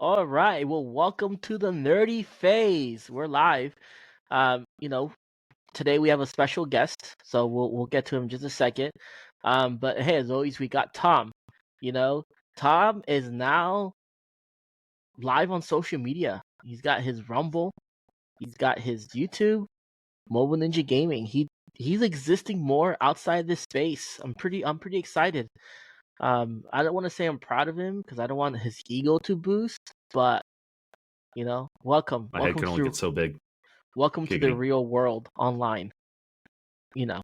All right. Well, welcome to the nerdy phase. We're live. Um, you know, Today we have a special guest, so we'll get to him in just a second. But hey, as always, we got Tom. You know, Tom is now live on social media. He's got his Rumble, he's got his YouTube, Mobile Ninja Gaming. He's existing more outside this space. I'm pretty excited. I don't want to say I'm proud of him because I don't want his ego to boost, but welcome, My head can only get so big. welcome to the Giggity. real world online. And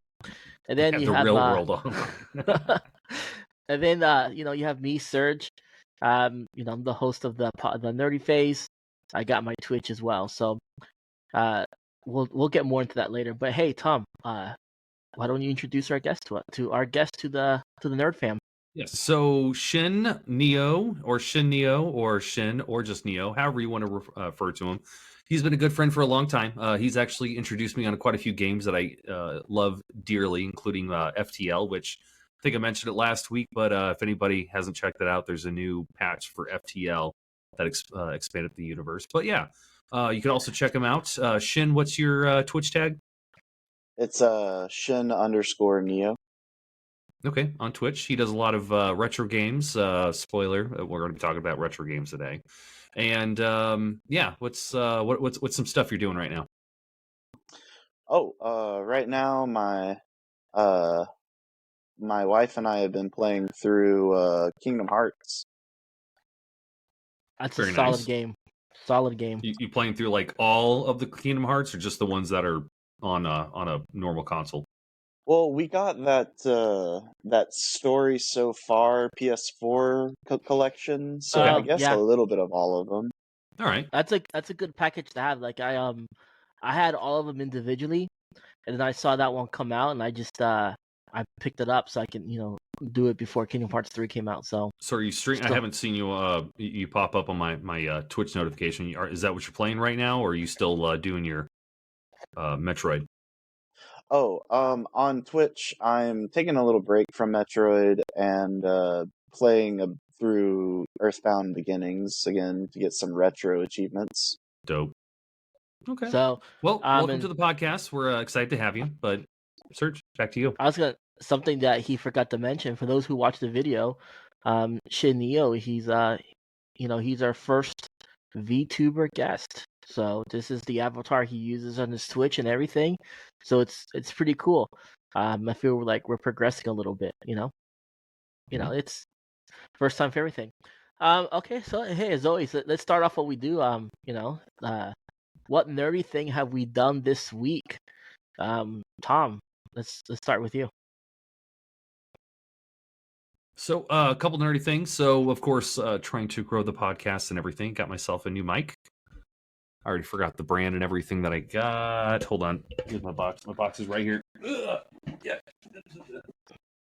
then Yeah, you the have real world online. and then you have me, Serge. I'm the host of the Nerdy Phase. I got my Twitch as well, so uh, we'll get more into that later. But hey, Tom, why don't you introduce our guest to our guest to the Nerd Fam? Yes. So Shin Neo, or Shin Neo, or Shin, or just Neo, however you want to refer to him. He's been a good friend for a long time. He's actually introduced me on quite a few games that I love dearly, including FTL, which I think I mentioned it last week. But if anybody hasn't checked it out, there's a new patch for FTL that expanded the universe. But yeah, you can also check him out. Shin, what's your Twitch tag? It's Shin_Neo. Okay, on Twitch. He does a lot of retro games. Spoiler, we're going to be talking about retro games today. And yeah, what's some stuff you're doing right now? Right now my wife and I have been playing through Kingdom Hearts. That's Very a solid nice. game. Solid game. You playing through like all of the Kingdom Hearts, or just the ones that are on a normal console? Well, we got that story so far PS4 collection, so I guess a Yeah, little bit of all of them. All right. that's a good package to have. Like I had all of them individually, and then I saw that one come out, and I picked it up so I can do it before Kingdom Hearts 3 came out. So are you stream? I haven't seen you. You pop up on my Twitch notification. Is that what you're playing right now, or are you still doing your Metroid? On Twitch, I'm taking a little break from Metroid and playing through Earthbound Beginnings again to get some retro achievements. Dope. Okay. So well, welcome to the podcast. We're excited to have you. But Serge, back to you. I was gonna something that he forgot to mention for those who watch the video. Shin Neo, he's our first Vtuber guest. So this is the avatar he uses on his Twitch and everything. So it's pretty cool. I feel like we're progressing a little bit. It's first time for everything. Okay, so hey, as always, let's start off what we do. What nerdy thing have we done this week? Tom, let's start with you. So a couple nerdy things. So of course, trying to grow the podcast and everything. Got myself a new mic. I already forgot the brand and everything that I got. Hold on. Here's my box. My box is right here. Ugh. Yeah.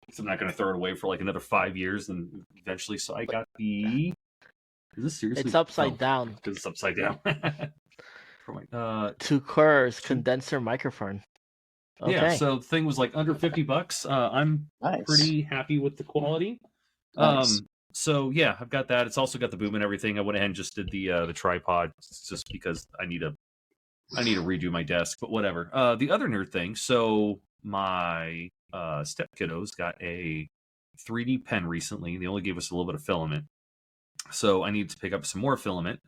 So I'm not going to throw it away for like another 5 years, and eventually. So I got the. Is this seriously? It's upside down. Because it's upside down. For my, Two Curves condenser microphone. Okay. Yeah. So the thing was like under $50. I'm pretty happy with the quality. Nice. So yeah, I've got that. It's also got the boom and everything. I went ahead and just did the tripod just because I need to redo my desk, but whatever. The other nerd thing. So my step kiddos got a 3D pen recently. They only gave us a little bit of filament, so I need to pick up some more filament.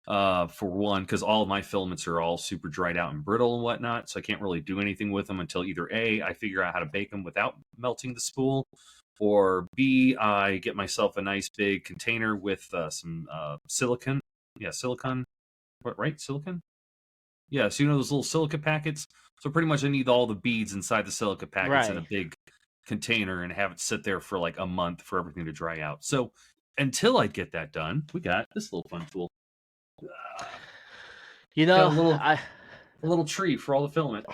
For one, because all of my filaments are all super dried out and brittle and whatnot, so I can't really do anything with them until either A, I figure out how to bake them without melting the spool, or B, I get myself a nice big container with some silicon. Yeah, silicon. What, right? Silicon? Yeah, so those little silica packets? So pretty much I need all the beads inside the silica packets in a big container and have it sit there for like a month for everything to dry out. So until I get that done, we got this little fun tool. A little tree for all the filament.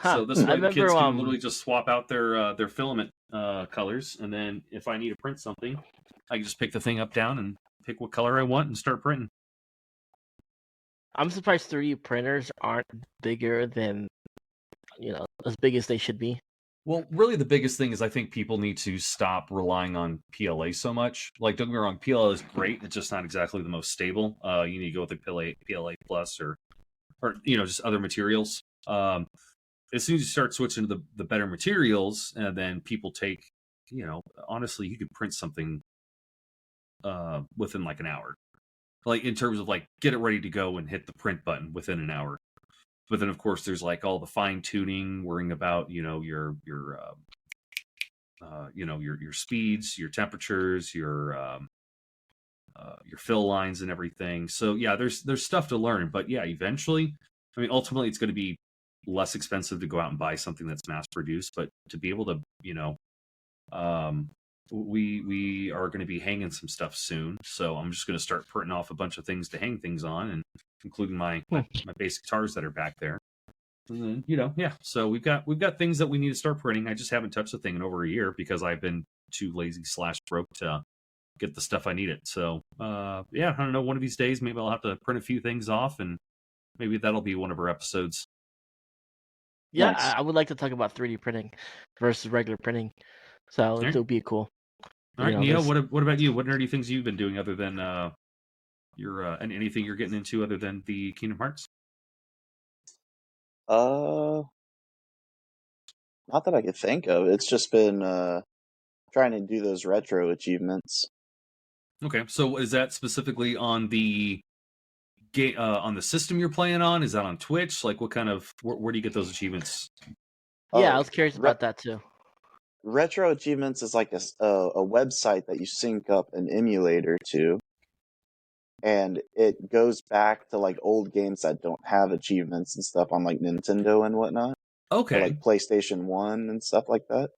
So this way the kids can literally just swap out their filament colors, and then if I need to print something, I can just pick the thing up down and pick what color I want and start printing. I'm surprised 3D printers aren't bigger than as big as they should be. Well, really, the biggest thing is I think people need to stop relying on PLA so much. Like, don't get me wrong, PLA is great. It's just not exactly the most stable. You need to go with the PLA Plus or just other materials. As soon as you start switching to the better materials, and then people take, honestly, you could print something within like an hour. Like in terms of like get it ready to go and hit the print button within an hour. But then of course there's like all the fine tuning, worrying about your speeds, your temperatures, your fill lines and everything. So yeah, there's stuff to learn. But yeah, eventually, I mean, ultimately, it's going to be less expensive to go out and buy something that's mass produced. But to be able to, we are going to be hanging some stuff soon. So I'm just going to start printing off a bunch of things to hang things on, and including my basic guitars that are back there. And then, yeah. So we've got things that we need to start printing. I just haven't touched the thing in over a year because I've been too lazy / broke to get the stuff I needed. So yeah, I don't know. One of these days, maybe I'll have to print a few things off, and maybe that'll be one of our episodes. Yeah, Nice. I would like to talk about 3D printing versus regular printing. So Okay. it'll be cool. All right, Neo. What about you? What nerdy things you've been doing other than and anything you're getting into other than the Kingdom Hearts? Not that I could think of. It's just been trying to do those retro achievements. Okay, so is that specifically on the game on the system you're playing on? Is that on Twitch? Like, what kind of where do you get those achievements? Yeah, Oh, I was curious about that too. Retro Achievements is like a website that you sync up an emulator to, and it goes back to like old games that don't have achievements and stuff on like Nintendo and whatnot, Okay, or like PlayStation 1 and stuff like that.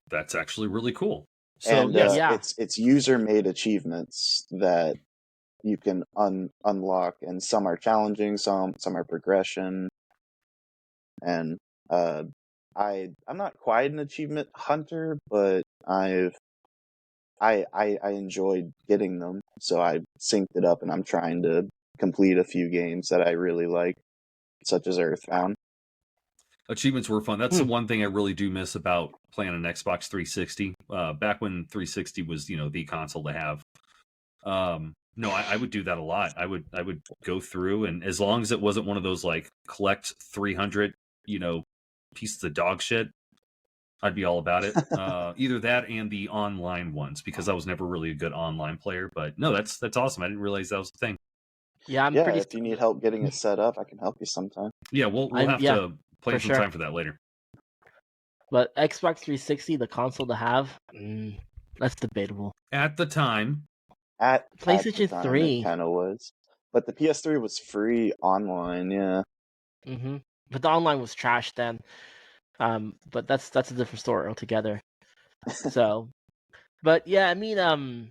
that's actually really cool. So And yes, Yeah. it's user-made achievements that you can unlock, and some are challenging, some are progression. And I'm not quite an achievement hunter, but I enjoyed getting them, so I synced it up, and I'm trying to complete a few games that I really like, such as Earthbound. achievements were fun. That's the one thing I really do miss about playing an Xbox 360. Back when 360 was, the console to have. No, I would do that a lot. I would go through, and as long as it wasn't one of those like collect 300, pieces of dog shit, I'd be all about it. Either that and the online ones, because I was never really a good online player. But no, that's awesome. I didn't realize that was the thing. Yeah, I'm Yeah, pretty. if you need help getting it set up, I can help you sometime. Yeah, we'll have Yeah, to plan for some sure. time for that later. But Xbox 360, the console to have, that's debatable. At the time, At the PlayStation time, 3. it kind of was, but the PS3 was free online. Yeah. But the online was trash then. But that's a different story altogether. So, but yeah, I mean, I'll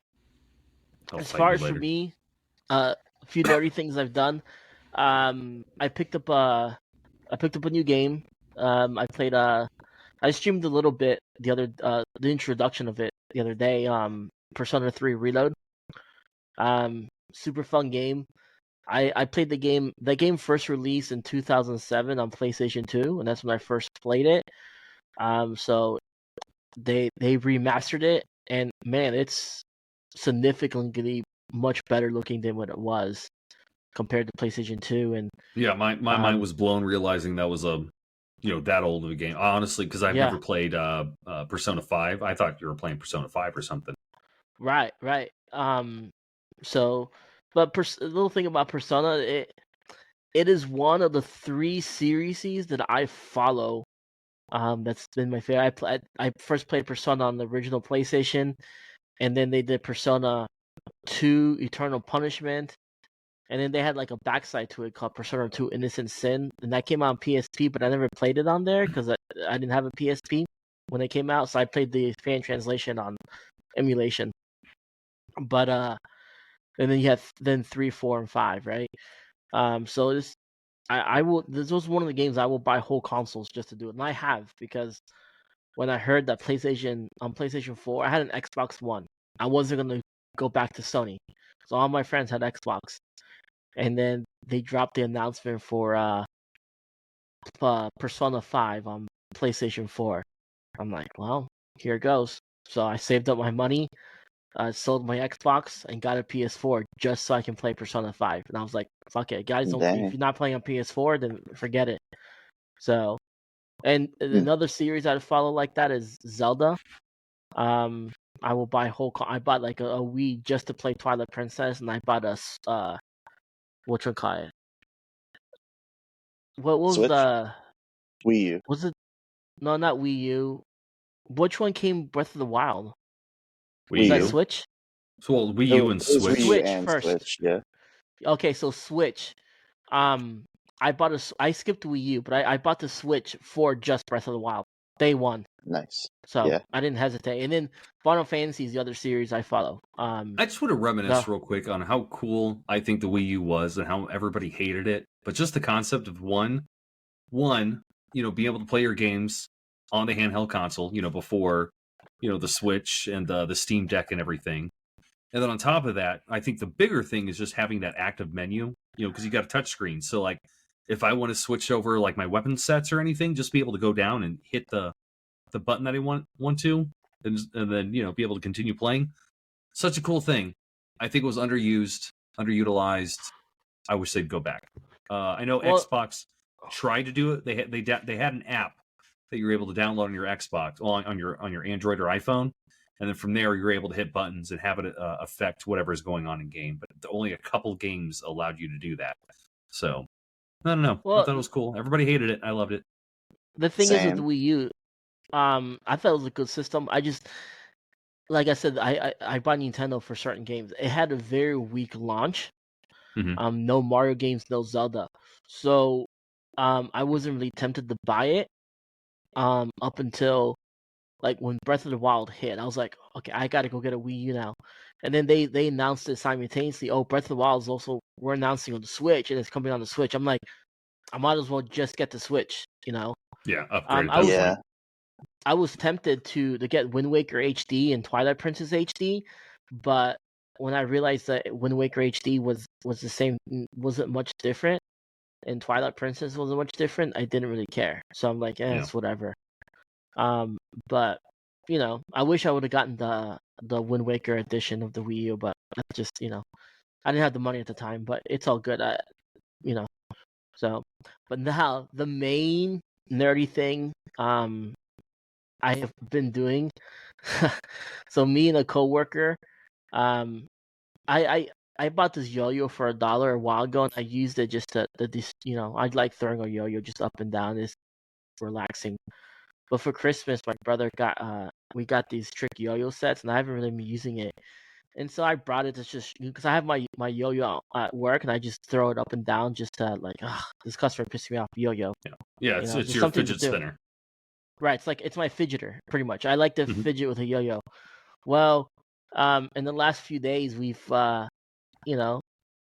as fight far you as for later. me, a few nerdy things I've done. I picked up a new game. I streamed a little bit the introduction of it the other day. Persona 3 Reload. Super fun game. I played the game. The game first released in 2007 on PlayStation 2, and that's when I first played it. So they remastered it, and man, it's significantly much better looking than what it was compared to PlayStation 2. And Yeah, my mind was blown realizing that was that old of a game. Honestly, because I've yeah, never played Persona 5. I thought you were playing Persona 5 or something. right. So, but a little thing about Persona, it is one of the 3 series that I follow. That's been my favorite. I first played Persona on the original PlayStation, and then they did Persona 2 Eternal Punishment, and then they had like a backside to it called Persona 2 Innocent Sin, and that came out on PSP, but I never played it on there because I didn't have a PSP when it came out, so I played the fan translation on emulation. But and then you have 3, 4, and 5, right? So I will. This was one of the games I will buy whole consoles just to do it, and I have, because when I heard that PlayStation 4, I had an Xbox One. I wasn't gonna go back to Sony, so all my friends had Xbox, and then they dropped the announcement for Persona 5 on PlayStation 4, I'm like, well, here it goes. So I saved up my money, sold my Xbox, and got a PS4 just so I can play Persona 5. And I was like, fuck it, guys, don't, if Dang. you're not playing on PS4, then forget it. So, and Hmm. another series I'd follow like that is Zelda. I will buy I bought like a Wii just to play Twilight Princess, and I bought a what you call it? What was Switch? the Wii U. was it? No, not Wii U. Which one came Breath of the Wild? Was Wii that U. Switch? So well, Wii It U was, and it was Wii U Switch. Switch and first. Switch, yeah. Okay, so Switch. I bought I skipped Wii U, but I bought the Switch for just Breath of the Wild. Day one. Nice. So Yeah. I didn't hesitate. And then Final Fantasy is the other series I follow. I just want to reminisce real quick on how cool I think the Wii U was and how everybody hated it. But just the concept of one, being able to play your games on the handheld console, before, the Switch and the Steam Deck and everything. And then on top of that, I think the bigger thing is just having that active menu, because you got a touch screen. So like if I want to switch over like my weapon sets or anything, just be able to go down and hit the button that I want to, and then, be able to continue playing. Such a cool thing. I think it was underused, underutilized. I wish they'd go back. I know Xbox tried to do it. They had an app that you were able to download on your Xbox, on your Android or iPhone, and then from there you're able to hit buttons and have it affect whatever is going on in game. But only a couple games allowed you to do that. So I don't know. I thought it was cool. Everybody hated it. I loved it. The thing is with Same. Wii U, I thought it was a good system. I just, like I said, I bought Nintendo for certain games. It had a very weak launch. Mhm. No Mario games, no Zelda. So, I wasn't really tempted to buy it. Up until like when Breath of the Wild hit, I was like, okay, I gotta go get a Wii U now. And then they announced it simultaneously. Oh, Breath of the Wild is also, we're announcing on the Switch, and it's coming on the Switch. I'm like, I might as well just get the Switch, Yeah, upgrade at I that was point. I was tempted to get Wind Waker HD and Twilight Princess HD, but when I realized that Wind Waker HD was the same, wasn't much different, and Twilight Princess wasn't much different, I didn't really care. So I'm like, Yeah. it's whatever. But I wish I would have gotten the Wind Waker edition of the Wii U, but that's just, I didn't have the money at the time. But it's all good. So, but now the main nerdy thing I have been doing. So me and a coworker, um, I bought this yo-yo for $1 a while ago, and I used it just I like throwing a yo-yo just up and down. It's relaxing. But for Christmas, my brother we got these trick yo-yo sets, and I haven't really been using it. And so I brought it to just because I have my yo-yo at work, and I just throw it up and down just to like, this customer pissing me off, yo-yo. Yeah, it's just your something to fidget do. spinner. Right, it's my fidgeter, pretty much. I like to fidget with a yo-yo. Well, in the last few days, we've we're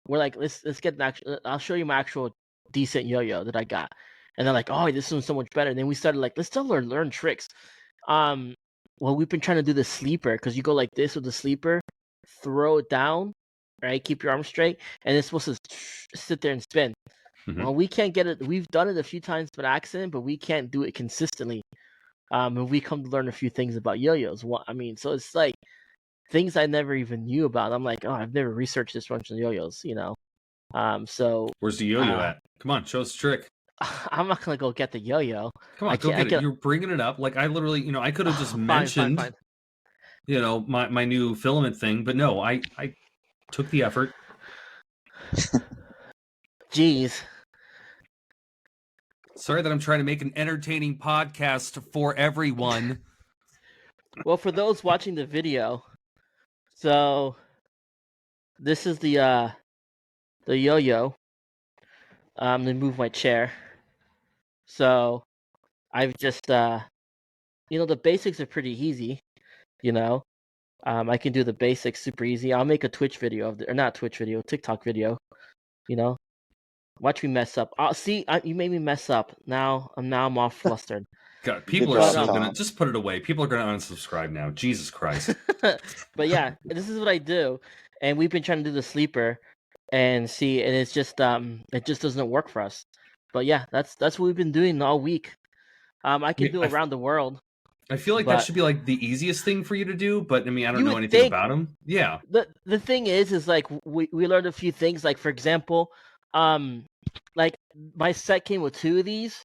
like, let's get an actual. I'll show you my actual decent yo-yo that I got, and they're like, oh, this one's so much better. And then we started like, let's still learn tricks. Well, we've been trying to do the sleeper because you go like this with the sleeper, throw it down, right? Keep your arm straight, and it's supposed to sit there and spin. Well, we can't get it. We've done it a few times by accident, but we can't do it consistently. And we come to learn a few things about yo-yos. So it's like things I never even knew about. I'm like, oh, I've never researched this bunch of yo-yos, So where's the yo-yo at? Come on, show us a trick. I'm not gonna go get the yo-yo. Come on, go get it. You're bringing it up. Like I literally, I could have just mentioned, fine. my new filament thing, but no, I took the effort. Jeez. Sorry that I'm trying to make an entertaining podcast for everyone. Well, for those watching the video, so this is the yo-yo. I'm gonna move my chair. So I've just the basics are pretty easy. I can do the basics super easy. I'll make a Twitch video or not Twitch video, TikTok video. Watch me mess up. You made me mess up. Now I'm all flustered. God, people Good are job, so Tom. gonna just put it away. People are gonna unsubscribe now. Jesus Christ. But yeah, this is what I do, and we've been trying to do the sleeper, and it's just it just doesn't work for us. But yeah, that's what we've been doing all week. I can do around the world. I feel like that But should be like the easiest thing for you to do, but I mean, I don't you know would anything think about them. Yeah. the thing is like we learned a few things. Like for example, um, like my set came with 2 of these,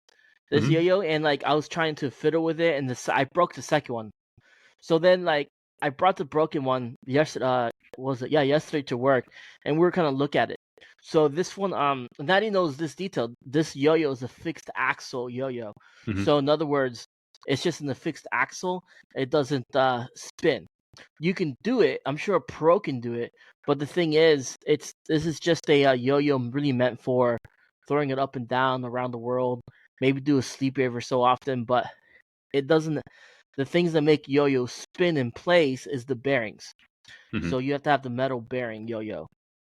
this Mhm. yo-yo, and like I was trying to fiddle with it, and I broke the second one. So then like I brought the broken one yesterday. Was it yesterday to work, and we were kind of look at it. So this one, Natty knows this detail. This yo-yo is a fixed axle yo-yo. Mhm. So in other words, it's just in the fixed axle. It doesn't spin. You can do it. I'm sure a pro can do it. But the thing is, this is just a yo-yo really meant for throwing it up and down around the world. Maybe do a sleepy every so often, but it doesn't. The things that make yo-yo spin in place is the bearings. Mhm. So you have to have the metal bearing yo-yo,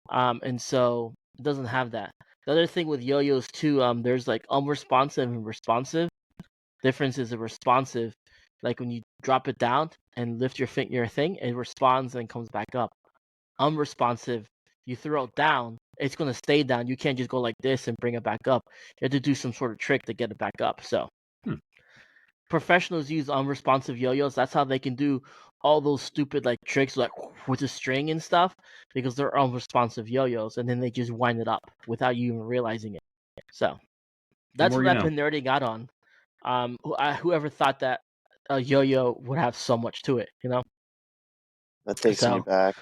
and so it doesn't have that. The other thing with yo-yos too, there's like unresponsive and responsive. Difference is a responsive, like when you drop it down and lift your thing, it responds and comes back up. Unresponsive, you throw it down, it's gonna stay down. You can't just go like this and bring it back up. You have to do some sort of trick to get it back up. So Hmm. professionals use unresponsive yo-yos. That's how they can do all those stupid like tricks like with the string and stuff because they're unresponsive yo-yos, and then they just wind it up without you even realizing it. So The that's more what you I've know. been nerding out on. Whoever thought that a yo-yo would have so much to it, you know? That takes me So back.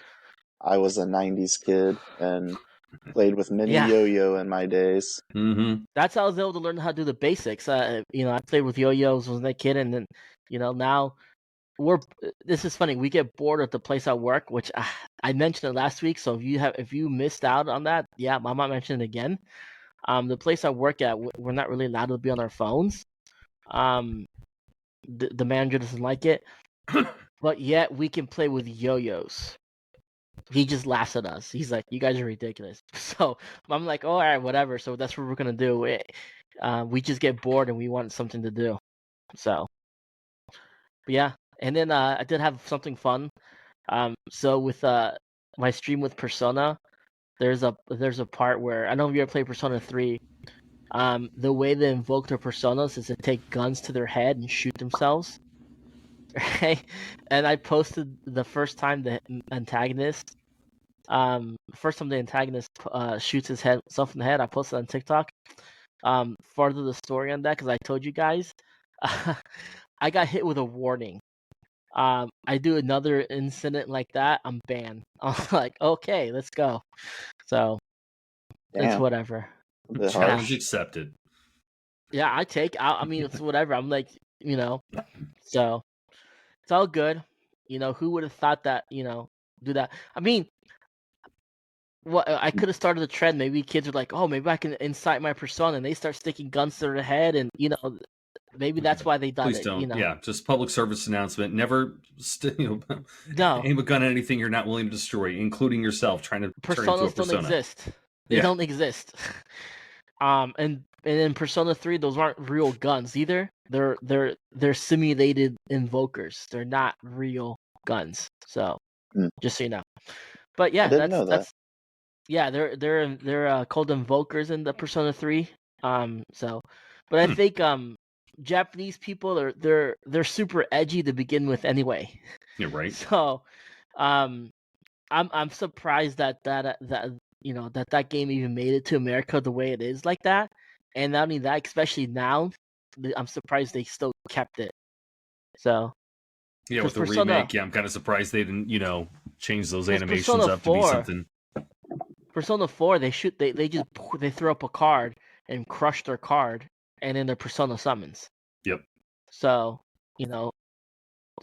I was a '90s kid and played with mini yeah, yo-yo in my days. Mm-hmm. that's how I was able to learn how to do the basics. I played with yo-yos when I was a kid, and then now we're. This is funny. We get bored at the place I work, which I mentioned it last week. So if you missed out on that, yeah, I might mention it again. The place I work at, we're not really allowed to be on our phones. Um, the manager doesn't like it, but yet we can play with yo-yos. He just laughs at us. He's like, "You guys are ridiculous." So I'm like, "Oh, all right, whatever." So that's what we're gonna do. We just get bored and we want something to do. So, but yeah. And then I did have something fun. So with my stream with Persona, there's a part where I don't know if you ever played Persona 3. The way they invoke their personas is to take guns to their head and shoot themselves. Right? And I posted the first time the antagonist first time the antagonist shoots himself in the head. I posted on TikTok. Further the story on that because I told you guys, I got hit with a warning. I do another incident like that, I'm banned. I'm like, okay, let's go. So it's Damn, whatever. a bit Yeah, Challenge harsh. accepted. yeah. I mean, it's whatever. I'm like, so it's all good. Who would have thought that? Do that. I mean, what I could have started a trend. Maybe kids are like, "Oh, maybe I can incite my persona," and they start sticking guns to their head, and maybe that's why they done Please it. don't. Yeah, just public service announcement. Never No, aim a gun at anything you're not willing to destroy, including yourself trying to turn into a personas don't persona. exist. They Yeah. don't exist. And in Persona 3, those aren't real guns either. They're simulated invokers. They're not real guns. So Hmm. just so you know. But I yeah, didn't know that. that's yeah, they're called invokers in the Persona 3. So, but I Hmm. think Japanese people they're super edgy to begin with anyway. Yeah. Right. So, um, I'm surprised that game even made it to America the way it is like that. And not only that, especially now, I'm surprised they still kept it. So, Yeah, because with the Persona, remake, yeah, I'm kind of surprised they didn't, change those because animations Persona up to be 4, something. Persona 4, they throw up a card and crush their card, and then their Persona summons. Yep. So, you know,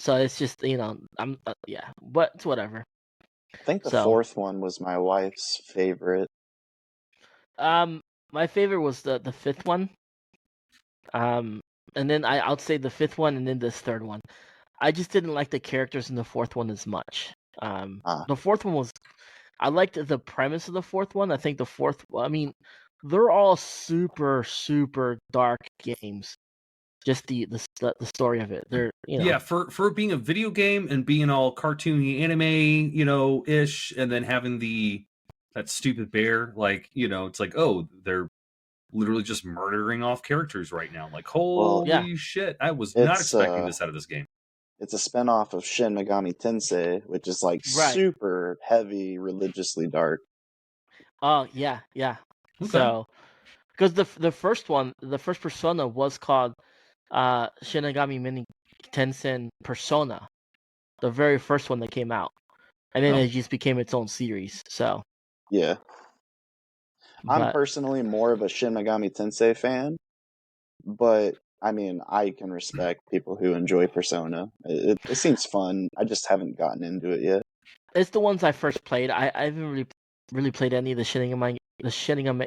so it's just, I'm yeah, but it's whatever. I think the So, fourth one was my wife's favorite. um, my favorite was the fifth one. And then I'll say the fifth one, and then this third one. I just didn't like the characters in the fourth one as much. Ah, The fourth one was I liked the premise of the fourth one. I think the fourth, I mean, they're all super super dark games. Just the story of it. They're Yeah, for being a video game and being all cartoony anime, ish, and then having that stupid bear, like, it's like, oh, they're literally just murdering off characters right now. Like, well, yeah. holy shit. I was not it's expecting this out of this game. it's a spinoff of Shin Megami Tensei, which is like Right. super heavy, religiously dark. Oh yeah, yeah. Okay. So because the first one, the first Persona was called Shinigami Mini Tensei Persona, the very first one that came out, and then Oh. it just became its own series. So, Yeah, I'm but personally more of a Shin Megami Tensei fan, but I mean, I can respect people who enjoy Persona. It seems fun. I just haven't gotten into it yet. it's the ones I first played. I haven't really played any of the Shinigami.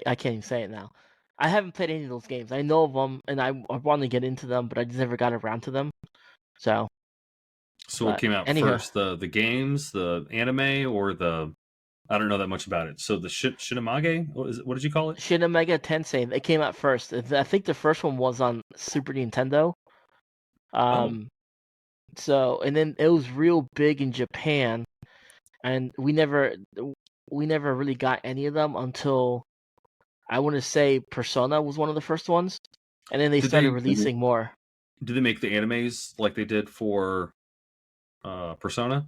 I can't even say it now. I haven't played any of those games. I know of them, and I want to get into them, but I just never got around to them. So, So what but came out anyhow, first? The games, the anime, or the? I don't know that much about it. So the Shinamage. What did you call it? Shin Megami Tensei, they came out first. I think the first one was on Super Nintendo. Oh, So and then it was real big in Japan, and we never really got any of them until I want to say Persona was one of the first ones, and then they did started they Mhm. releasing more. did they make the animes like they did for Persona?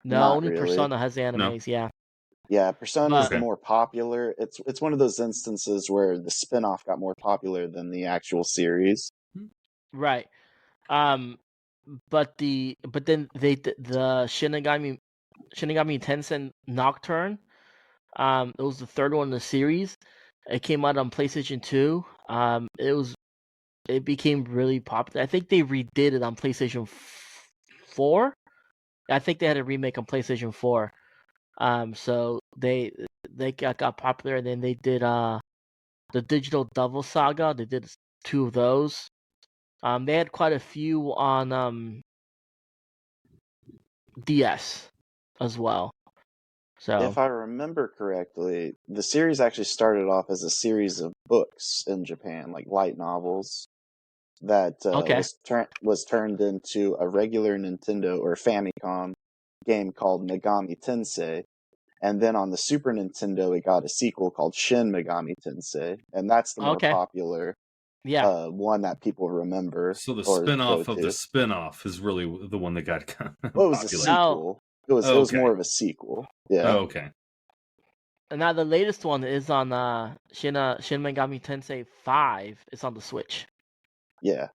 No, Not only really. Persona has No. animes, yeah. Yeah, Persona's the Okay. But more popular. It's one of those instances where the spin-off got more popular than the actual series. right, um, but then the Shinigami Tensei Nocturne. It was the third one in the series. It came out on PlayStation 2. It became really popular. I think they redid it on PlayStation 4. I think they had a remake on PlayStation 4. So they got popular, and then they did the Digital Devil Saga. They did two of those. They had quite a few on DS as well. So If I remember correctly, the series actually started off as a series of books in Japan, like light novels, that okay, was turned into a regular Nintendo or Famicom game called Megami Tensei. And then on the Super Nintendo, it got a sequel called Shin Megami Tensei, and that's the more okay, popular yeah. one that people remember So the or go spin-off of the to. spin-off is really the one that got Well, it was a popular. Now, sequel. It Oh, was okay. more of a sequel. Yeah, Oh, okay. now the latest one is on Shin Megami Tensei 5. It's on the Switch. yeah.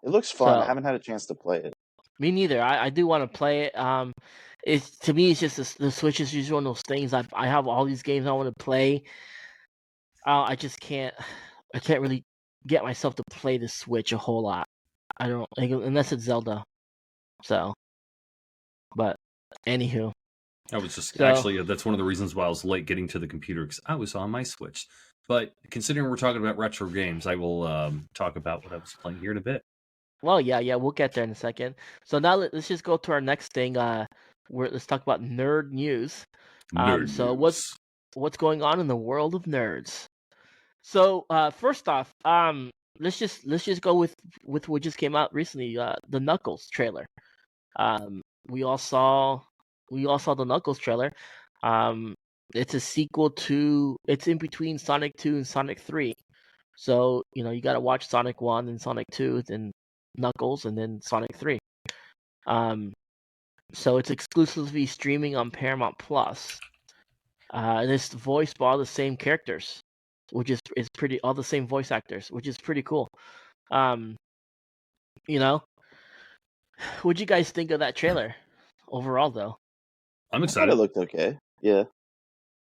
It looks fun. I So haven't had a chance to play it. me neither. I do want to play it. It's to me, it's just the Switch is usually one of those things. I have all these games I want to play. I just can't. I can't really get myself to play the Switch a whole lot. I don't unless it's Zelda. So, but anywho, I was just so actually that's one of the reasons why I was late getting to the computer because I was on my Switch. But considering we're talking about retro games, I will talk about what I was playing here in a bit. well, yeah, we'll get there in a second. So now let's just go to our next thing. Let's talk about nerd news. Nerd So news. what's going on in the world of nerds? So first off, let's just go with what just came out recently, the Knuckles trailer. Um, we all saw the Knuckles trailer. Um, it's a sequel to it's in between Sonic 2 and Sonic 3. So, you got to watch Sonic 1 and Sonic 2 then Knuckles and then Sonic 3. Um, so it's exclusively streaming on Paramount Plus. And it's voiced by all the same characters, which is pretty all the same voice actors, which is pretty cool. Um, you know, what'd you guys think of that trailer overall, though? I'm I thought it excited. looked okay. Yeah.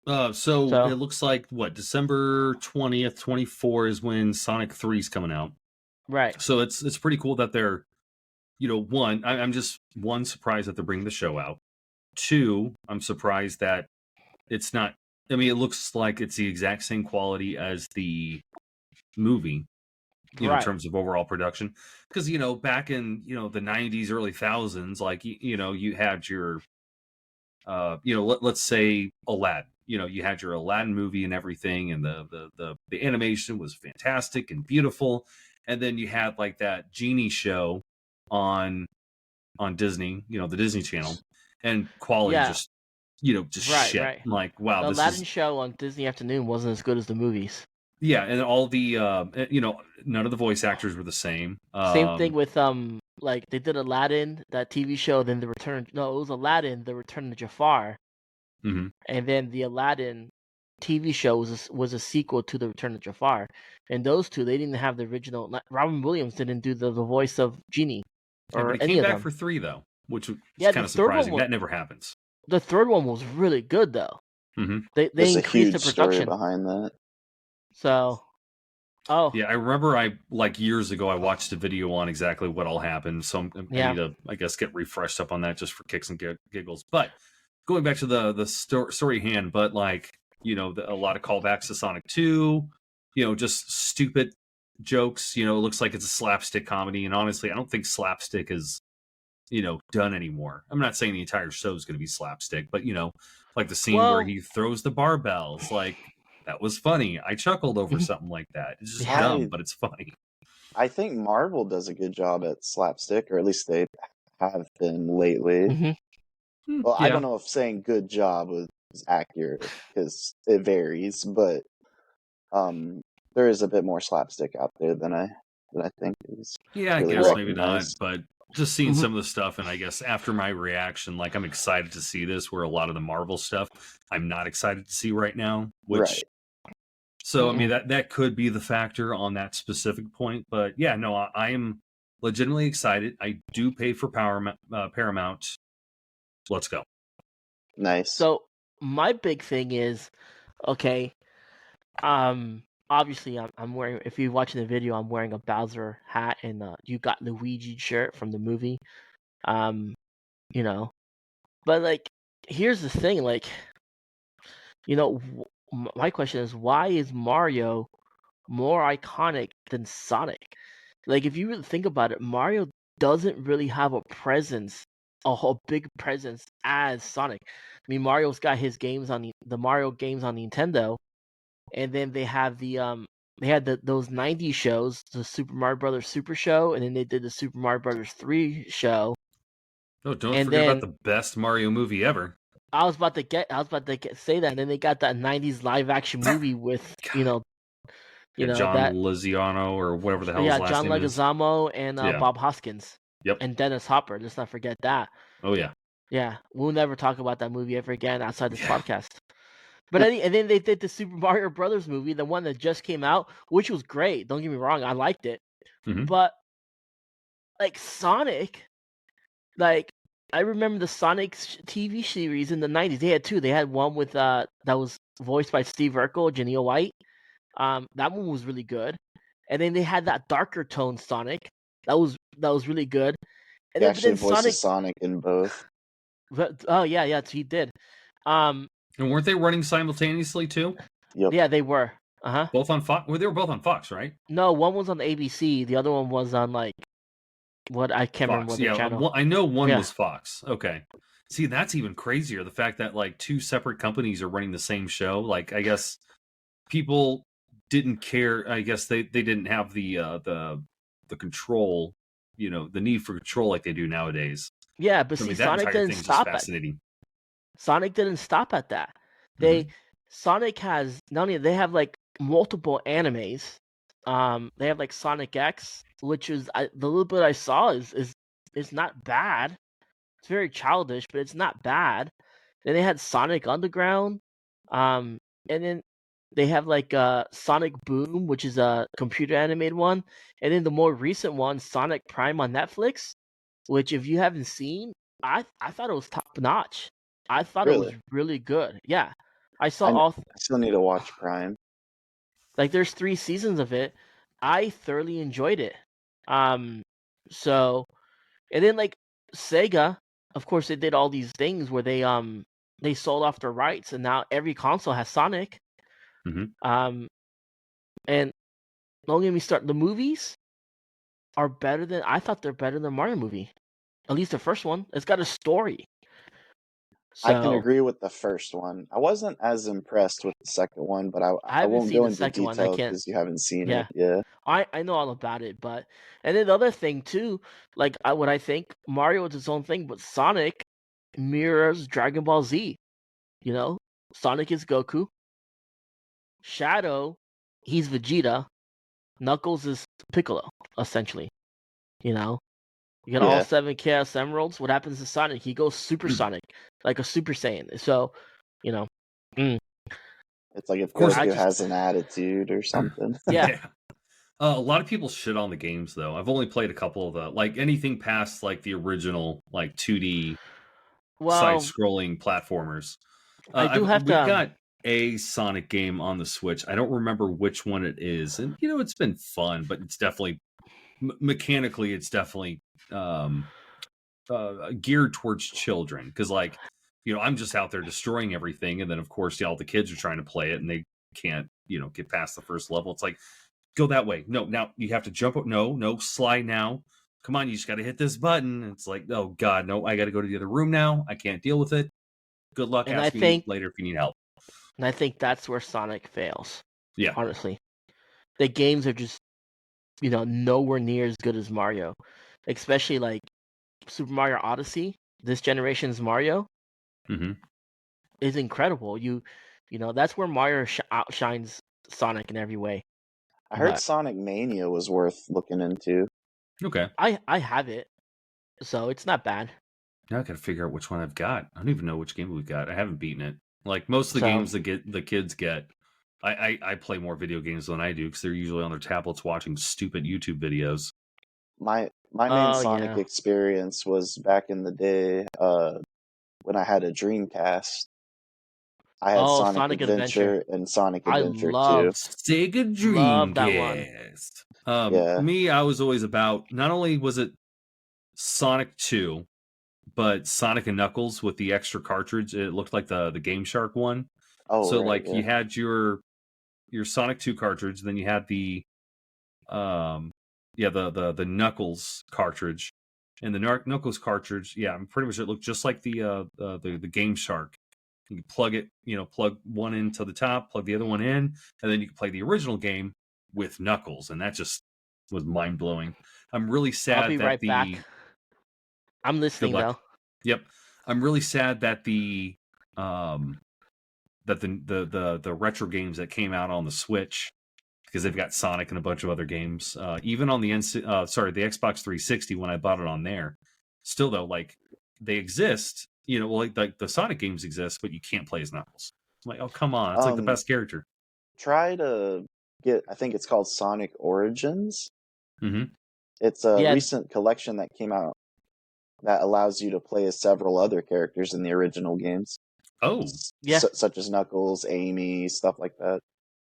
So So it looks like what December 20th, 24 is when Sonic 3 is coming out. right, So it's pretty cool that they're one. I'm just one surprised that they're bringing the show out. Two, I'm surprised that it's not. I mean, it looks like it's the exact same quality as the movie, in right, terms of overall production. Because back in the '90s, early thousands, like you had your let's say Aladdin. You had your Aladdin movie and everything, and the animation was fantastic and beautiful. And then you had like that genie show on Disney, the Disney Channel, and quality yeah, just just right, shit. right. I'm like, wow, The this Aladdin is show on Disney Afternoon wasn't as good as the movies. Yeah, and all the none of the voice actors were the same. Same thing with like they did Aladdin, that TV show, then the Return. No, it was Aladdin, the Return of Jafar, mhm. and then the Aladdin TV show was a sequel to the Return of Jafar. And those two, they didn't have the original. Robin Williams didn't do the voice of Genie Yeah, but or he any came of back them. for 3 though, which was Yeah, kind of surprising. That never happens. the third one was really good though. Hmm. They There's a increased the huge story production. behind that. So, oh Yeah, I remember like years ago I watched a video on exactly what all happened, so I yeah, need to, I guess, get refreshed up on that just for kicks and giggles. But going back to the story hand, but like a lot of callbacks to Sonic 2, just stupid jokes. It looks like it's a slapstick comedy, and honestly, I don't think slapstick is done anymore. I'm not saying the entire show is going to be slapstick, but like the scene where well, he throws the barbells, like that was funny. I chuckled over mhm, something like that. It's just yeah, dumb, I but it's funny. I think Marvel does a good job at slapstick, or at least they have been lately. hmm Well, I don't Yeah, know if saying good job is accurate because it varies, but there is a bit more slapstick out there than I think is yeah, I really guess well, maybe not, recognized. but just seeing mhm, some of the stuff, and I guess after my reaction, like I'm excited to see this. Where a lot of the Marvel stuff, I'm not excited to see right now. Which, Right. so I mean mm-mm. that could be the factor on that specific point, but yeah, no, I am legitimately excited. I do pay for Paramount. Let's go. Nice. So my big thing is, okay, obviously I'm wearing. If you're watching the video, I'm wearing a Bowser hat and you got Luigi shirt from the movie. Um, you know, but like, here's the thing, like, my question is, why is Mario more iconic than Sonic? Like, if you really think about it, Mario doesn't really have a presence, a whole big presence as Sonic. I mean, Mario's got his games on the Mario games on Nintendo, and then they had those '90s shows, the Super Mario Brothers Super Show, and then they did the Super Mario Brothers 3 show, Oh, don't and forget about then the best Mario movie ever. I was about to say that, and then they got that '90s live action movie with God, yeah, John that. Leguizamo or whatever the hell his Yeah, last John name is. Leguizamo and Yeah. Bob Hoskins Yep. and Dennis Hopper. Let's not forget that. Oh yeah. Yeah, we'll never talk about that movie ever again outside this Yeah. podcast. But and then they did the Super Mario Brothers movie, the one that just came out, which was great. Don't get me wrong, I liked it. Hmm. But like Sonic, like I remember the Sonic TV series in the '90s. They had two. They had one with that was voiced by Steve Urkel, Janelle White. That one was really good. And then they had that darker tone Sonic. That was really good. And He then but actually then Sonic. voices Sonic in both. Oh yeah, he did. Um, And weren't they running simultaneously too? Yep. yeah, they were. Uh huh. Both on Fox. Well, they were both on Fox, right? No, one was on ABC. The other one was on like what I can't remember Fox. what the Yeah, channel. I know one Yeah, was Fox. Okay. See, that's even crazier. The fact that like two separate companies are running the same show. Like, I guess people didn't care. I guess they didn't have the control. The need for control like they do nowadays. yeah. But So I see, mean, that entire thing is just fascinating. Sonic didn't stop at that. They Hmm. Sonic has not only they have like multiple animes. They have like Sonic X, which is the little bit I saw is not bad. It's very childish, but it's not bad. Then they had Sonic Underground, um, and then they have like Sonic Boom, which is a computer animated one, and then the more recent one, Sonic Prime on Netflix, which if you haven't seen, I thought it was top notch. I thought it was Really. really good. Yeah, I saw I all still need to watch Prime. like there's 3 seasons of it. I thoroughly enjoyed it. Um, so and then like Sega, of course, they did all these things where they sold off their rights, and now every console has Sonic. Hmm. Um, and don't get me started. The movies are better than I thought. They're better than Mario movie. At least the first one. It's got a story. I can So agree with the first one. I wasn't as impressed with the second one, but I I haven't won't seen go the into second one. I detail can't. because you haven't seen it. Yeah, Yeah. I know all about it. But and then the other thing too, like what I think Mario is its own thing, but Sonic mirrors Dragon Ball Z. You know, Sonic is Goku. Shadow he's Vegeta, Knuckles is Piccolo, essentially. You know, you get all Yeah. 7 Chaos Emeralds. What happens to Sonic? He goes Super Sonic, like a Super Saiyan. So, you know, It's like if Of course, Goku I has just an attitude or something. yeah. yeah. A lot of people shit on the games though. I've only played a couple of the like anything past like the original like 2D Well, side-scrolling platformers. I do have We've to. got a Sonic game on the Switch. I don't remember which one it is, and you know it's been fun, but it's definitely mechanically it's definitely um, geared towards children because like you know I'm just out there destroying everything, and then of course all the kids are trying to play it and they can't get past the first level. It's like go that way. No, now you have to jump. No, slide now. Come on, you just got to hit this button. It's like, oh god, no, I got to go to the other room now. I can't deal with it. Good luck. And I Ask me think later if you need help. that's where Sonic fails. Yeah. Honestly, the games are just nowhere near as good as Mario, especially like Super Mario Odyssey. This generation's Mario Mm-hmm. is incredible. That's where Mario outshines Sonic in every way. I heard But Sonic Mania was worth looking into. Okay. I have it, so it's not bad. Now I got to figure out which one I've got. I don't even know which game we've got. I haven't beaten it. Like most of the So games that the kids get, I play more video games than I do because they're usually on their tablets watching stupid YouTube videos. My main oh Sonic yeah, experience was back in the day when I had a Dreamcast. I had oh Sonic Sonic Adventure. Adventure and Sonic I Adventure 2. Sega love that one. Dreamcast. Yeah. Me, I was always about. Not only was it Sonic 2, but Sonic and Knuckles with the extra cartridge. It looked like the Game Shark one. Oh, So right, like yeah. you had your Sonic 2 cartridge, then you had the the Knuckles cartridge. And the Knuckles cartridge, yeah, pretty much it looked just like the Game Shark. You can plug it, plug one into the top, plug the other one in, and then you can play the original game with Knuckles, and that just was mind blowing. I'm really I'll sad be that right back. I'm good listening luck. though. Yep, I'm really sad that the retro games that came out on the Switch because they've got Sonic and a bunch of other games. Even on the the Xbox 360 when I bought it on there. Still though, like they exist. Like the Sonic games exist, but you can't play as Knuckles. I'm like, oh come on, that's like the best character. Try to get, I think it's called Sonic Origins. Mm-hmm. It's a Yeah, recent collection that came out that allows you to play as several other characters in the original games. Oh, yeah. Such as Knuckles, Amy, stuff like that.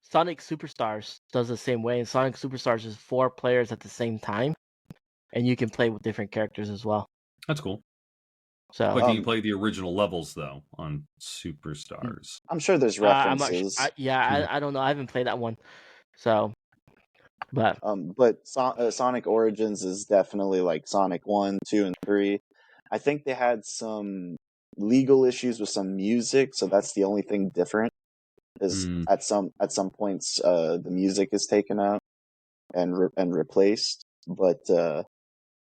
Sonic Superstars does the same way, and Sonic Superstars is 4 players at the same time, and you can play with different characters as well. that's cool. So, But can you play the original levels though on Superstars? I'm sure there's I'm not. references. I don't know. I haven't played that one. So, but Sonic Origins is definitely like Sonic 1, 2, and 3. I think they had some legal issues with some music, so that's the only thing different. Is at some points the music is taken out and replaced, but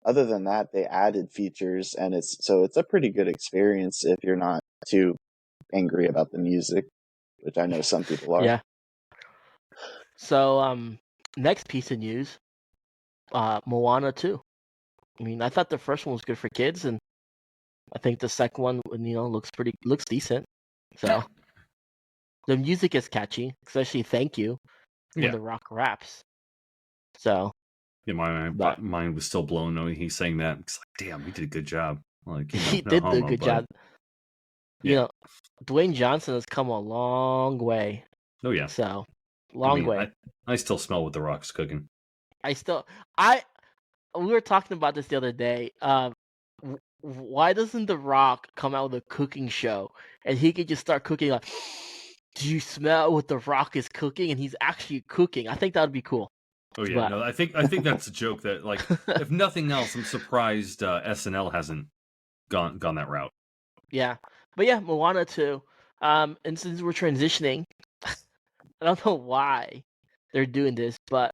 other than that, they added features, and it's a pretty good experience if you're not too angry about the music, which I know some people are. yeah. So, next piece of news, Moana 2. I mean, I thought the first one was good for kids, and I think the second one, looks decent. So, the music is catchy, especially "Thank You" when The Rock raps. So, yeah, my but mind was still blown knowing he's saying that. It's like, damn, he did a good job. Like, he no did do a homo, good but job. yeah. Dwayne Johnson has come a long way. Oh yeah. So, long way. I still smell what the Rock's cooking. We were talking about this the other day. Why doesn't The Rock come out with a cooking show and he could just start cooking like, do you smell what The Rock is cooking? And he's actually cooking. I think that would be cool. Oh yeah, But, no, I think that's a joke that like if nothing else, I'm surprised SNL hasn't gone that route. yeah. But yeah, Moana 2. And since we're transitioning, I don't know why they're doing this, but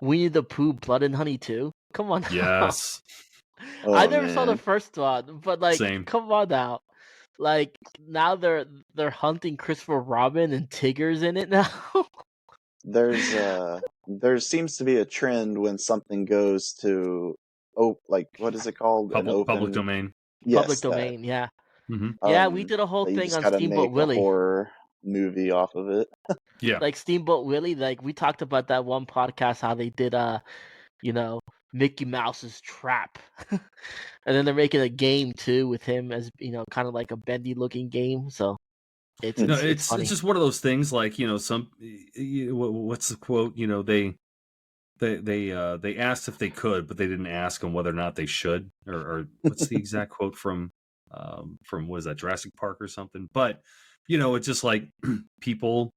Winnie the Pooh Blood and Honey 2. Come on now. Yes. I Oh, never saw the man. first one, but like, Same. come on now. Like now they're hunting Christopher Robin and Tigger's in it now. there seems to be a trend when something goes to like what is it called? An Public open. domain. Public Yes, that. domain, yeah. Hmm. Yeah, we did a whole That you thing just on gotta Steamboat make a Willie. horror movie off of it. Yeah. Like Steamboat Willie, like we talked about that one podcast how they did you know, Mickey Mouse's Trap. And then they're making a game too with him as, kind of like a bendy looking game. So it's No, it's it's it's funny. just one of those things. Like what's the quote? They asked if they could, but they didn't ask them whether or not they should. Or what's the exact quote from what is that, Jurassic Park or something? But it's just like people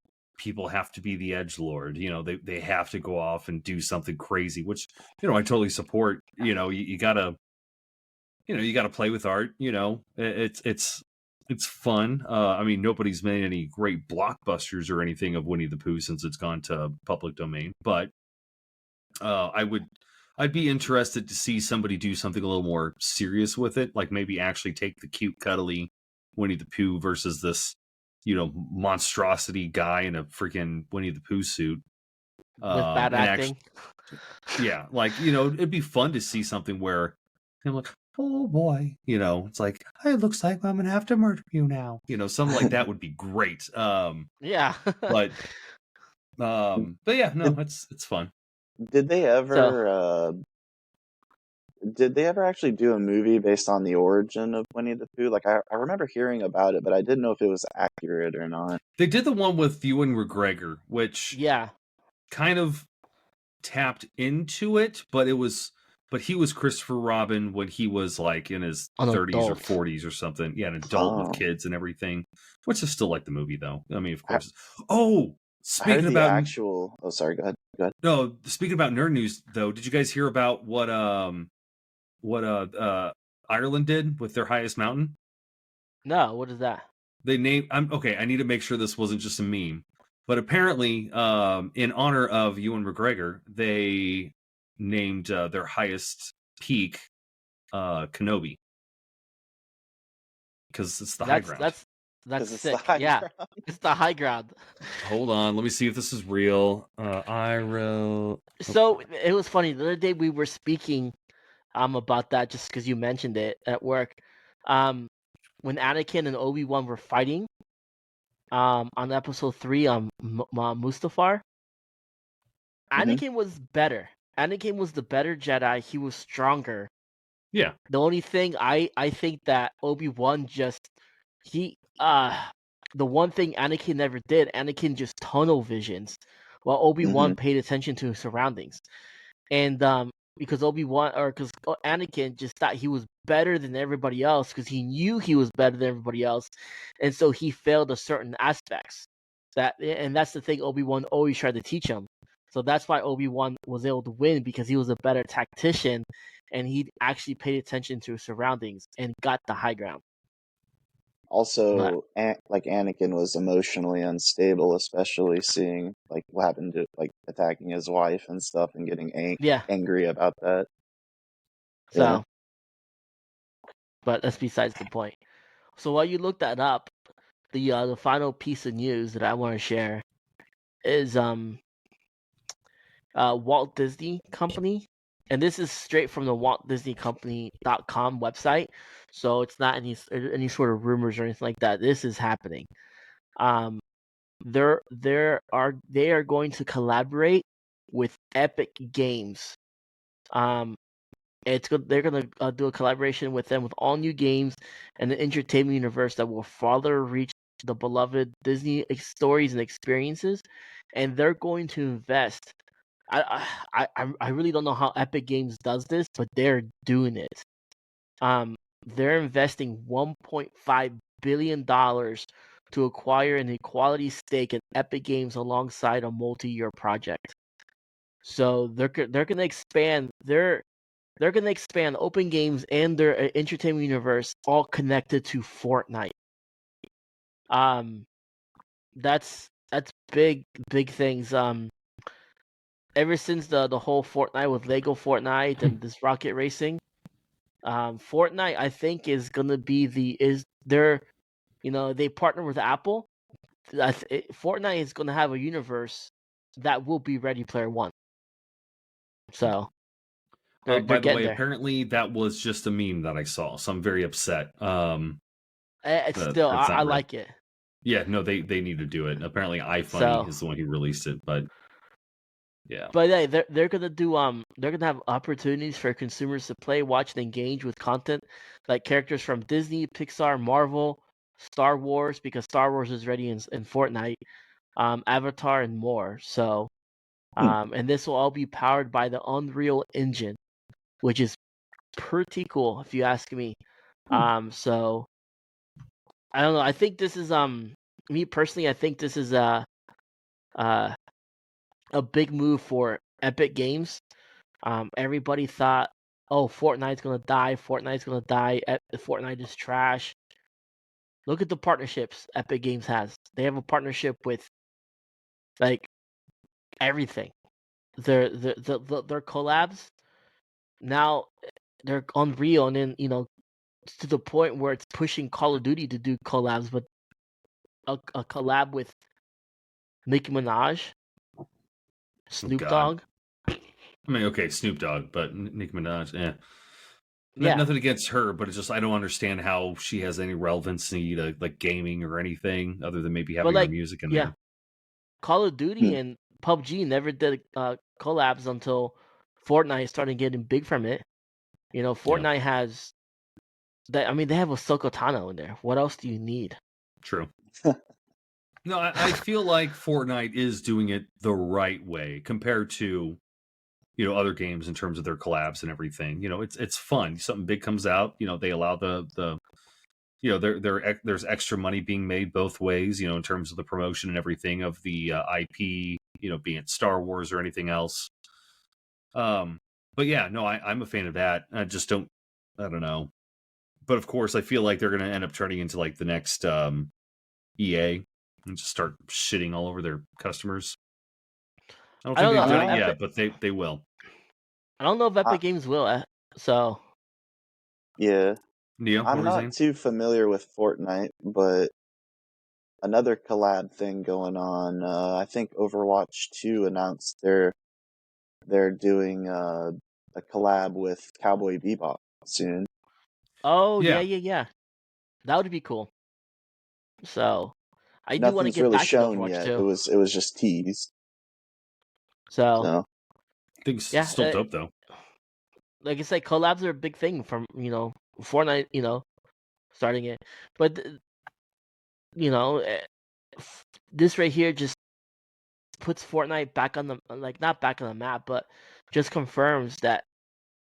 have to be the edge lord. They have to go off and do something crazy, which I totally support. You gotta play with art. It's fun. I mean, nobody's made any great blockbusters or anything of Winnie the Pooh since it's gone to public domain, but I'd be interested to see somebody do something a little more serious with it, like maybe actually take the cute, cuddly Winnie the Pooh versus this, monstrosity guy in a freaking Winnie the Pooh suit. With bad And acting. yeah, like it'd be fun to see something where I'm like, oh boy, it's like, it looks like I'm gonna have to murder you now. Something like that would be great. Yeah. But yeah, no, Did, it's fun. did they So ever actually do a movie based on the origin of Winnie the Pooh? Like I remember hearing about it, but I didn't know if it was accurate or not. They did the one with Ewan McGregor, which yeah. kind of tapped into it, but he was Christopher Robin when he was like in his An 30s or adult. 40s or something. Yeah, an adult with Oh, kids and everything, which is still like the movie though. I mean, of I, course. Oh, I heard speaking the about actual. Oh, sorry. Go ahead. Go ahead. no, speaking about nerd news though, did you guys hear about what Ireland did with their highest mountain? No, what is that? They named. I'm okay. I need to make sure this wasn't just a meme, but apparently, in honor of Ewan McGregor, they named their highest peak Kenobi because it's the high That's ground. that's Because that's it's the sick. high Yeah. ground. It's the high ground. Hold on, let me see if this is real. Ireland. So it was funny. The other day we were speaking about that just because you mentioned it at work. When Anakin and Obi-Wan were fighting on episode 3 on Mustafar, Anakin was better. Anakin was the better Jedi. He was stronger. Yeah. The only thing I think that Obi-Wan he the one thing Anakin never did, Anakin just tunnel visions while Obi-Wan paid attention to his surroundings. And because Anakin just thought he was better than everybody else because he knew he was better than everybody else, and so he failed at certain aspects. And that's the thing Obi-Wan always tried to teach him. So that's why Obi-Wan was able to win, because he was a better tactician and he actually paid attention to his surroundings and got the high ground. Also, like Anakin was emotionally unstable, especially seeing like what happened to like attacking his wife and stuff, and getting Yeah. angry about that. So, Yeah. but that's besides the point. So while you look that up, the final piece of news that I want to share is Walt Disney Company, and this is straight from the WaltDisneyCompany.com website, so it's not any sort of rumors or anything like that. This is happening. They are going to collaborate with Epic Games. They're gonna do a collaboration with them with all new games and the entertainment universe that will further reach the beloved Disney stories and experiences, and they're going to invest. I really don't know how Epic Games does this, but they're doing it. They're investing $1.5 billion to acquire an equality stake in Epic Games alongside a multi-year project. So they're gonna expand open games and their entertainment universe all connected to Fortnite. That's big things. Ever since the whole Fortnite with Lego Fortnite and this rocket racing, Fortnite I think is gonna be they partner with Apple. Fortnite is gonna have a universe that will be Ready Player One. So they're By the getting way, there. apparently that was just a meme that I saw, so I'm very upset. It's still, That's I not real. like it. Yeah, no, they need to do it. Apparently, iFunny So, is the one who released it, but yeah, but yeah, they're gonna do they're gonna have opportunities for consumers to play, watch, and engage with content like characters from Disney, Pixar, Marvel, Star Wars, because Star Wars is ready in Fortnite, Avatar, and more. So, and this will all be powered by the Unreal Engine, which is pretty cool if you ask me. So I don't know. I think this is me personally. I think this is uh a big move for Epic Games. Everybody thought, oh, Fortnite's gonna die. Fortnite's gonna die. Fortnite is trash. Look at the partnerships Epic Games has. They have a partnership with like everything. Their collabs now they're Unreal, and then to the point where it's pushing Call of Duty to do collabs, but a collab with Nicki Minaj, oh Snoop God. Dogg. I mean, okay, Snoop Dogg, but Nicki Minaj, Yeah, nothing against her, but it's just I don't understand how she has any relevancy to like gaming or anything other than maybe but having her like, music in yeah, there. Call of Duty and PUBG never did collabs until Fortnite started getting big from it. Yeah, Fortnite has that. I mean, they have Ahsoka Tano in there. What else do you need? true. No, I feel like Fortnite is doing it the right way compared to other games in terms of their collabs and everything. It's fun. Something big comes out, they allow the there's extra money being made both ways, in terms of the promotion and everything of the IP, being it Star Wars or anything else. But yeah, no, I'm a fan of that. I just don't, I don't know. But of course, I feel like they're going to end up turning into like the next EA and just start shitting all over their customers. I don't I think don't know. they've done it Epic. yet, but they will. I don't know if Epic Games will. So Yeah, Neo, what I'm were you not saying? too familiar with Fortnite, but another collab thing going on. I think Overwatch 2 announced they're doing a collab with Cowboy Bebop soon. oh yeah, Yeah, yeah, yeah. That would be cool. So I do want to Nothing's get really back to the shown Overwatch yet. It too. was just teased. So So things yeah, still dope though. like I said, collabs are a big thing from Fortnite. Starting it, but you know, eh, this right here just puts Fortnite back on the like not back on the map, but just confirms that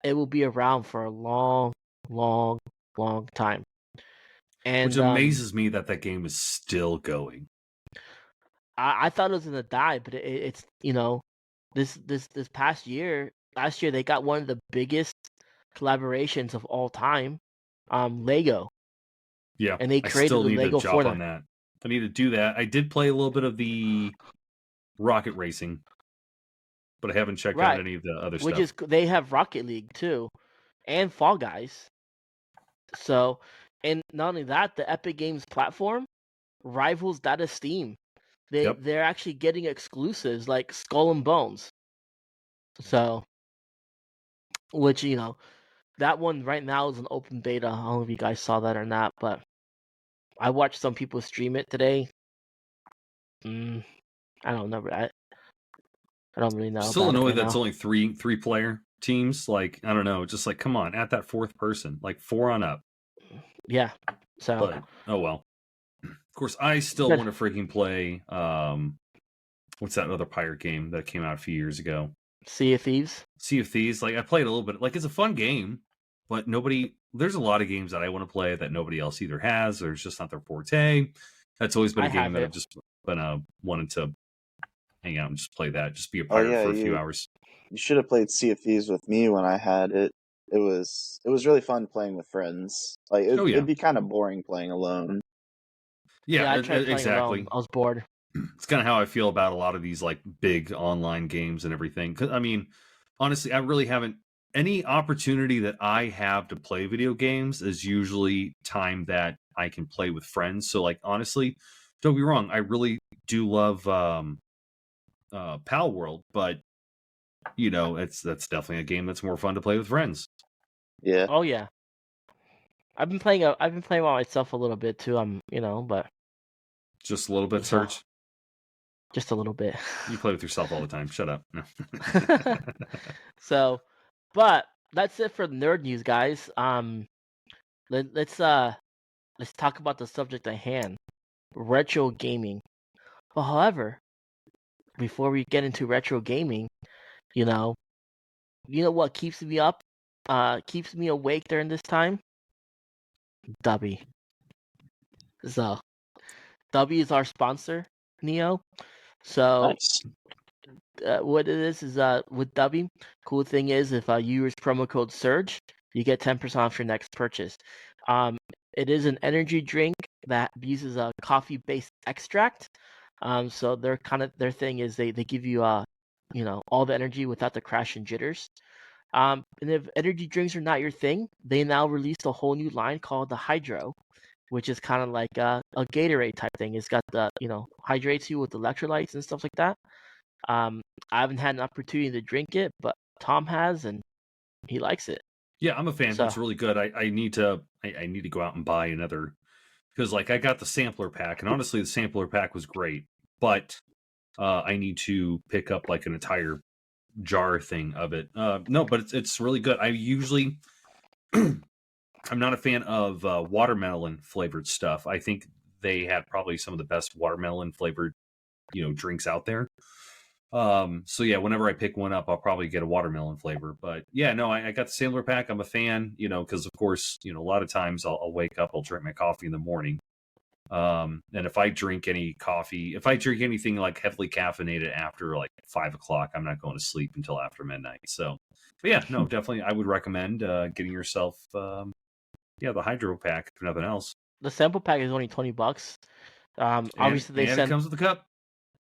it will be around for a long, long, long time. Which And amazes me that that game is still going. I thought it was gonna die, but it's this past year, last year they got one of the biggest collaborations of all time, Lego, Yeah, and they I created still the need to Lego jump Fortnite. on that. I need to do that. I did play a little bit of the rocket racing, but I haven't checked out Right, any of the other which stuff. is they have Rocket League too, and Fall Guys. So, and not only that, the Epic Games platform rivals that of Steam. Yep. They're actually getting exclusives like Skull and Bones. So, which that one right now is an open beta. I don't know if you guys saw that or not, but I watched some people stream it today. I don't know. I don't really know Still about it annoyed right that's now. only three player teams. Like, I don't know, just like come on, at that fourth person, like 4 on up. Yeah. So, But oh well. Of course, I still good. want to freaking play what's that other pirate game that came out a few years ago? Sea of Thieves. Sea of Thieves. Like I played a little bit. Like it's a fun game, but nobody. There's a lot of games that I want to play that nobody else either has or it's just not their forte. That's always been I a game have that it. I've just been wanted to hang out and just play that, just be a oh pirate yeah, for a few you hours. you should have played Sea of Thieves with me when I had it. It was really fun playing with friends. Like Oh it'd yeah, be kind of boring playing alone. Yeah, I yeah, tried playing alone. exactly. I was bored. It's kind of how I feel about a lot of these like big online games and everything. Because I mean, honestly, I really haven't any opportunity that I have to play video games is usually time that I can play with friends. So like honestly, don't be wrong, I really do love Pal World, but that's definitely a game that's more fun to play with friends. Yeah. Oh yeah. I've been playing by myself a little bit too. But Just a little bit, so Serge. just a little bit. You play with yourself all the time. Shut up. No. So, but that's it for nerd news, guys. Let's talk about the subject at hand, retro gaming. But however, before we get into retro gaming, you know, what keeps me up, keeps me awake during this time? Dubby. So, Dubby is our sponsor, Neo. So, Nice. what it is with Dubby, cool thing is if you use promo code Surge, you get 10% off your next purchase. It is an energy drink that uses a coffee-based extract. So their thing is they give you all the energy without the crash and jitters. And if energy drinks are not your thing, they now released a whole new line called the Hydro, which is kind of like a Gatorade type thing. It's got the hydrates you with electrolytes and stuff like that. I haven't had an opportunity to drink it, but Tom has, and he likes it. Yeah, I'm a fan. So It's really good. I need to go out and buy another, because I got the sampler pack, and honestly, the sampler pack was great, but I need to pick up like an entire jar thing of it. No, but it's really good. I usually I'm not a fan of watermelon flavored stuff. I think they have probably some of the best watermelon flavored drinks out there. So yeah, whenever I pick one up, I'll probably get a watermelon flavor. But yeah, no, I got the sampler pack. I'm a fan, because of course, a lot of times I'll wake up, I'll drink my coffee in the morning. And if I drink anything like heavily caffeinated after like 5 o'clock, I'm not going to sleep until after midnight. So, but yeah, no, definitely, I would recommend getting yourself, the hydro pack if nothing else. the sample pack is only $20. Obviously they and send it comes with a cup.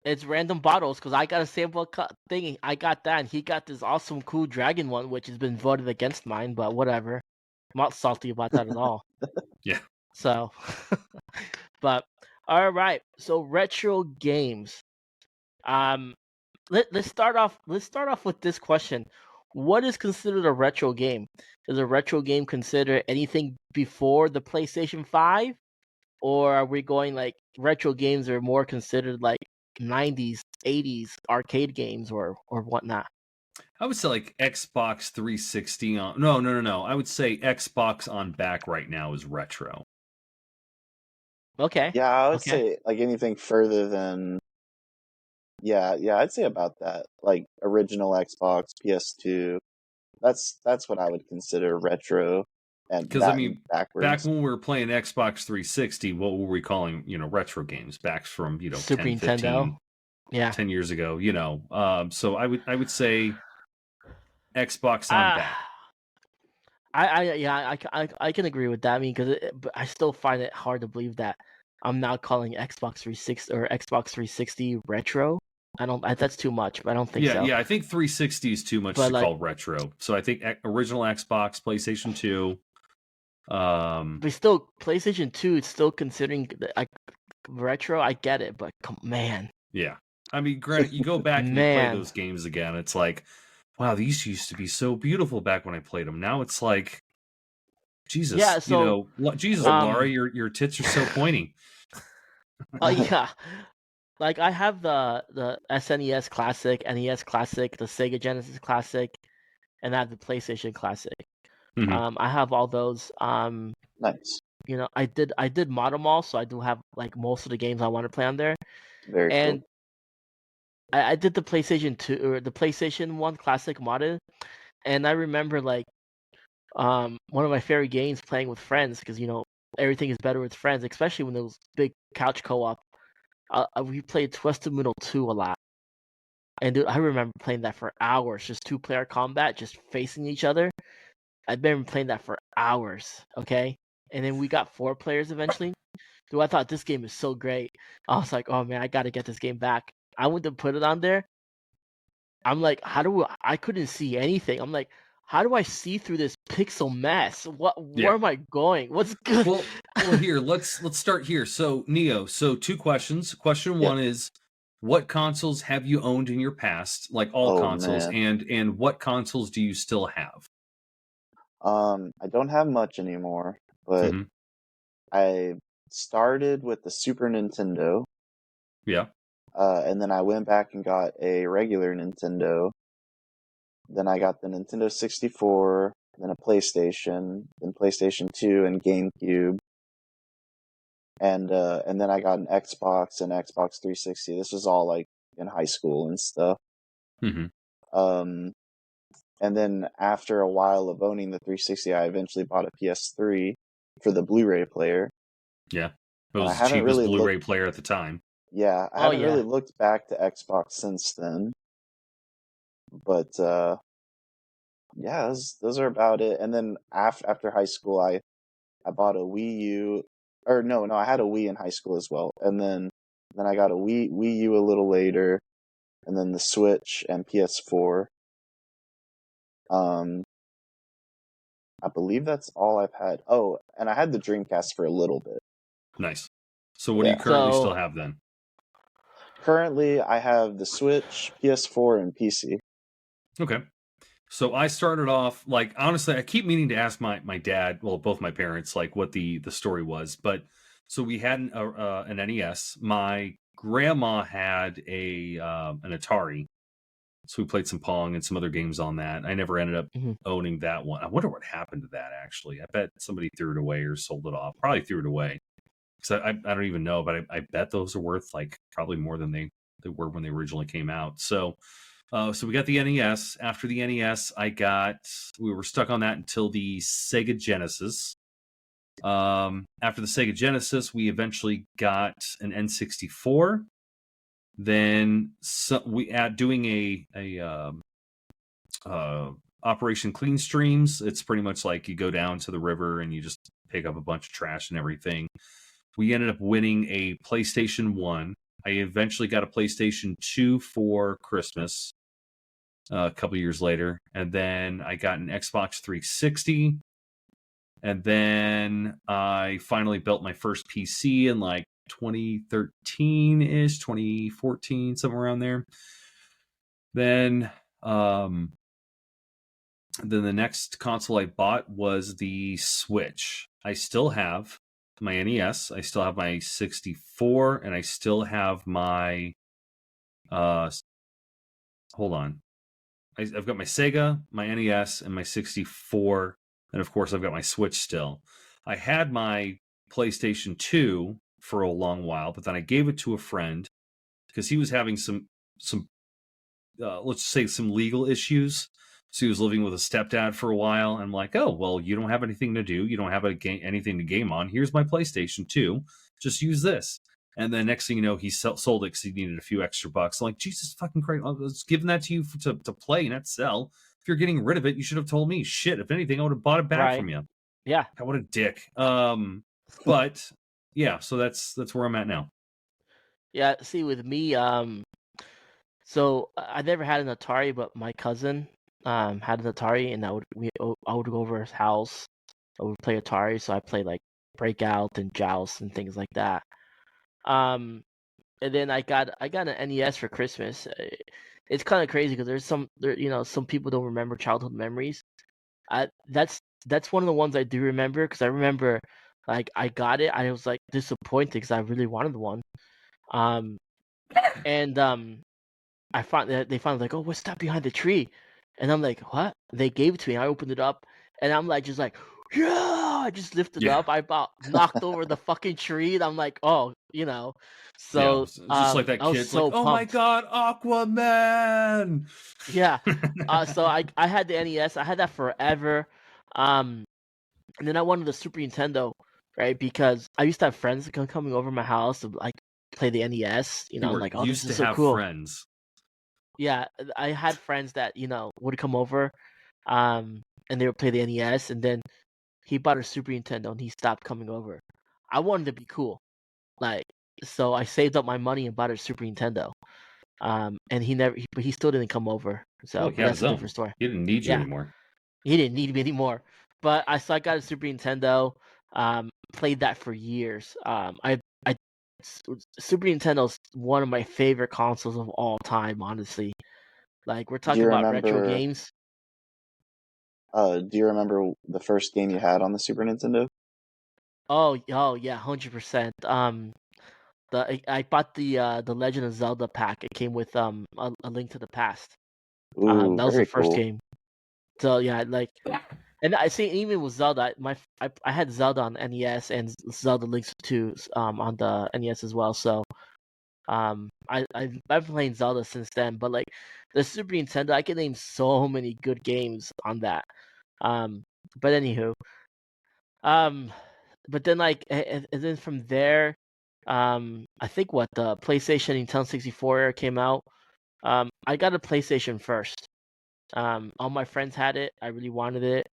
it's random bottles because I got a sample thing. I got that, and he got this awesome cool dragon one, which has been voted against mine. But whatever, I'm not salty about that at all. Yeah. So, but all right. So retro games. Let's start off. Let's start off with this question: what is considered a retro game? Is a retro game considered anything before the PlayStation 5, or are we going like retro games are more considered like 90s, 80s arcade games or whatnot? I would say like Xbox 360 on. No. I would say Xbox on back right now is retro. Okay. Yeah, I would Okay. say like anything further than yeah, I'd say about that. Like original Xbox, PS2. That's what I would consider retro, and Because that and back backwards. when we were playing Xbox 360, what were we calling retro games? Back from Super 10, Nintendo. 15, Yeah. 10 years ago. So I would say Xbox on Ah. back. I can agree with that. I mean, but I still find it hard to believe that I'm now calling Xbox 360 or Xbox 360 retro. That's too much, but I don't think so. Yeah. I think 360 is too much But to like, call retro. So I think original Xbox, PlayStation 2. but still, PlayStation 2 is still considering like retro. I get it, but man, Yeah. I mean, granted, you go back and you play man, those games again, it's like, wow, these used to be so beautiful back when I played them. Now it's like, Jesus, yeah. So, Jesus, Laura, your tits are so pointy. oh yeah, like I have the SNES Classic, NES Classic, the Sega Genesis Classic, and I have the PlayStation Classic. Mhm. I have all those. Nice. I did mod them all, so I do have like most of the games I want to play on there. Very cool. And I did the PlayStation 2 or the PlayStation 1 Classic modded, and I remember like one of my favorite games playing with friends because everything is better with friends, especially when those big couch co-op. We played Twisted Metal 2 a lot, and dude, I remember playing that for hours, just two-player combat, just facing each other. I've been playing that for hours, okay? And then we got 4 players eventually. Dude, I thought this game is so great. I was like, oh man, I gotta get this game back. I went to put it on there. I'm like, I couldn't see anything. I'm like, how do I see through this pixel mess? Where am I going? What's good? Well, here, let's start here. So, Neo, so 2 questions. Question Yeah. 1 is, what consoles have you owned in your past, like all Oh consoles, man. and what consoles do you still have? I don't have much anymore, but Hmm. I started with the Super Nintendo, Yeah. and then I went back and got a regular Nintendo. Then I got the Nintendo 64, then a PlayStation, then PlayStation 2 and GameCube, and then I got an Xbox and Xbox 360. This was all like in high school and stuff. Hmm. Um, and then after a while of owning the 360, I eventually bought a PS3 for the Blu-ray player. Yeah. It And I was the haven't cheapest really Blu-ray looked, player at the time. yeah, I Oh haven't really yeah. looked back to Xbox since then. But yeah, those are about it. And then after high school, I bought a Wii U, or no, I had a Wii in high school as well, and then I got a Wii U a little later, and then the Switch and PS4. Um, I believe that's all I've had. Oh, and I had the Dreamcast for a little bit. Nice. So what do you Yeah. currently still So have then? Currently, I have the Switch, PS4, and PC. Okay. So I started off like honestly, I keep meaning to ask my dad, well, both my parents, like what the story was. But so we had an NES. My grandma had a an Atari, so we played some Pong and some other games on that. I never ended up mhm. owning that one. I wonder what happened to that actually. I bet somebody threw it away or sold it off. Probably threw it away because I don't even know, but I bet those are worth like probably more than they were when they originally came out. So we got the NES. After the NES, we were stuck on that until the Sega Genesis. After the Sega Genesis, we eventually got an N64. Then we at doing a Operation Clean Streams. It's pretty much like you go down to the river and you just pick up a bunch of trash and everything. We ended up winning a PlayStation 1. I eventually got a PlayStation 2 for Christmas a couple years later. And then I got an Xbox 360. And then I finally built my first PC in like 2013 ish, 2014, somewhere around there. Then, then the next console I bought was the Switch. I still have my NES, I still have my 64, and I still have my uh hold on. I've got my Sega, my NES, and my 64, and of course I've got my Switch still. I had my PlayStation 2 for a long while, but then I gave it to a friend because he was having some let's say some legal issues. So he was living with a stepdad for a while. And I'm like, oh well, you don't have anything to do. You don't have anything to game on. Here's my PlayStation 2. Just use this. And then next thing you know, he sold it because he needed a few extra bucks. I'm like, Jesus fucking Christ, I was giving that to you to play, not sell. If you're getting rid of it, you should have told me. Shit, if anything, I would have bought it back Right. from you. Yeah. God, what a dick. But yeah, so that's where I'm at now. Yeah. See, with me, so I never had an Atari, but my cousin had an Atari, and I would go over his house. I would play Atari, so I played like Breakout and Joust and things like that. Um, and then I got an NES for Christmas. It's kind of crazy because some people don't remember childhood memories. I that's one of the ones I do remember because I remember like I got it. I was like disappointed because I really wanted one. Um, and I found that they found like, oh, what's that behind the tree? And I'm like, what? They gave it to me. I opened it up, and I'm like, just like, yeah! I just lifted it Yeah. up. I about knocked over the fucking tree, and I'm like, oh, Yeah, So just like that I was kid's like, so "Oh my pumped. god, Aquaman!" Yeah. So I had the NES. I had that forever. Um, and then I wanted the Super Nintendo, right? Because I used to have friends coming over my house to like play the NES. You I'm were like, oh, this used is to so have cool. friends. Yeah, I had friends that would come over, and they would play the NES, and then he bought a Super Nintendo, and he stopped coming over. I wanted to be cool, like so I saved up my money and bought a Super Nintendo. And but he still didn't come over. Well, So, he but had that's his a different own. story. He didn't need you Yeah, anymore. he didn't need me anymore. But I got a Super Nintendo. Played that for years. I Super Nintendo's one of my favorite consoles of all time. Honestly, like we're Do talking you about retro remember? games. Do you remember the first game you had on the Super Nintendo? Oh yeah, 100%. I bought the Legend of Zelda pack. It came with a Link to the Past. Ooh, That was the very first cool. game. So yeah, like, and I see even with Zelda, I had Zelda on NES and Zelda Links 2 on the NES as well. So I've been playing Zelda since then. But like the Super Nintendo, I can name so many good games on that. Um, but anywho, um, but then like and then from there, I think what the PlayStation Nintendo 64 era came out. I got a PlayStation first. All my friends had it. I really wanted it.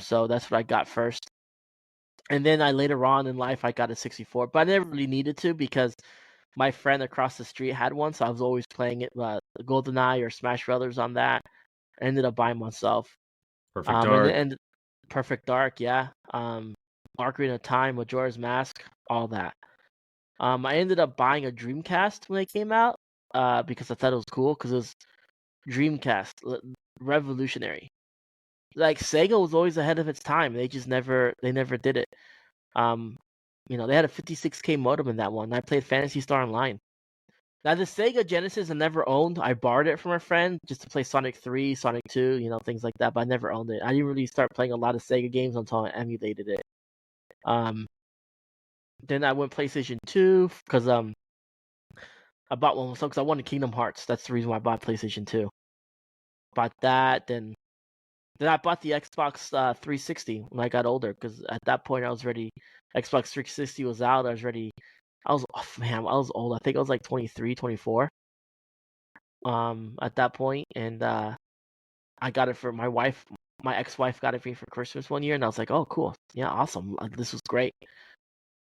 So that's what I got first. And then I later on in life I got a 64, but I never really needed to because my friend across the street had one, so I was always playing it, GoldenEye or Smash Brothers on that. I ended up buying myself. Perfect And Dark. then Perfect Dark, yeah. Ocarina of Time, Majora's Mask, all that. I ended up buying a Dreamcast when it came out, because I thought it was cool because it was Dreamcast, revolutionary. Like Sega was always ahead of its time. They never did it. Um, they had a 56K modem in that one. I played Phantasy Star Online. Now the Sega Genesis I never owned. I borrowed it from a friend just to play Sonic 3, Sonic 2, things like that. But I never owned it. I didn't really start playing a lot of Sega games until I emulated it. Um, then I went PlayStation 2 because I bought one because I wanted Kingdom Hearts. That's the reason why I bought PlayStation 2. Bought that, then I bought the Xbox 360 when I got older because at that point I was ready. Xbox 360 was out. I was ready. I was old. I think I was like 23, 24 at that point, and I got it for my wife. My ex-wife got it for me for Christmas one year, and I was like, "Oh, cool, yeah, awesome! This was great."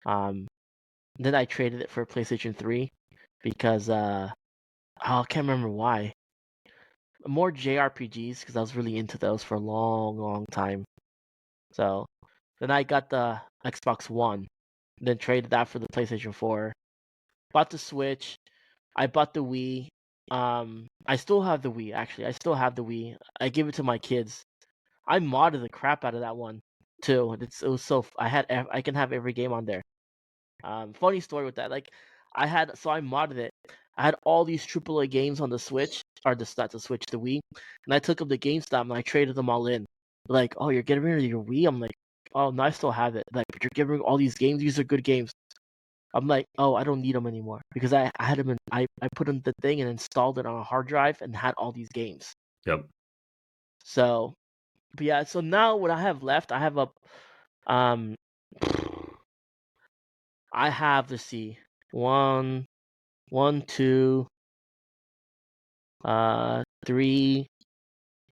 Um, then I traded it for PlayStation 3 because I can't remember why. More JRPGs because I was really into those for a long, long time. So then I got the Xbox One, then traded that for the PlayStation 4. Bought the Switch. I bought the Wii. I still have the Wii. Actually, I still have the Wii. I give it to my kids. I modded the crap out of that one too. It was so I can have every game on there. Funny story with that. Like I modded it. I had all these AAA games on the Switch, or not the Switch, the Wii, and I took them to GameStop and I traded them all in. Like, oh, you're getting rid of your Wii? I'm like, oh no, I still have it. Like, but you're giving me all these games. These are good games. I'm like, oh, I don't need them anymore because I had them in. I put in the thing and installed it on a hard drive and had all these games. Yep. So, but yeah. So now what I have left, I have a um, I have, let's see, one, two, three.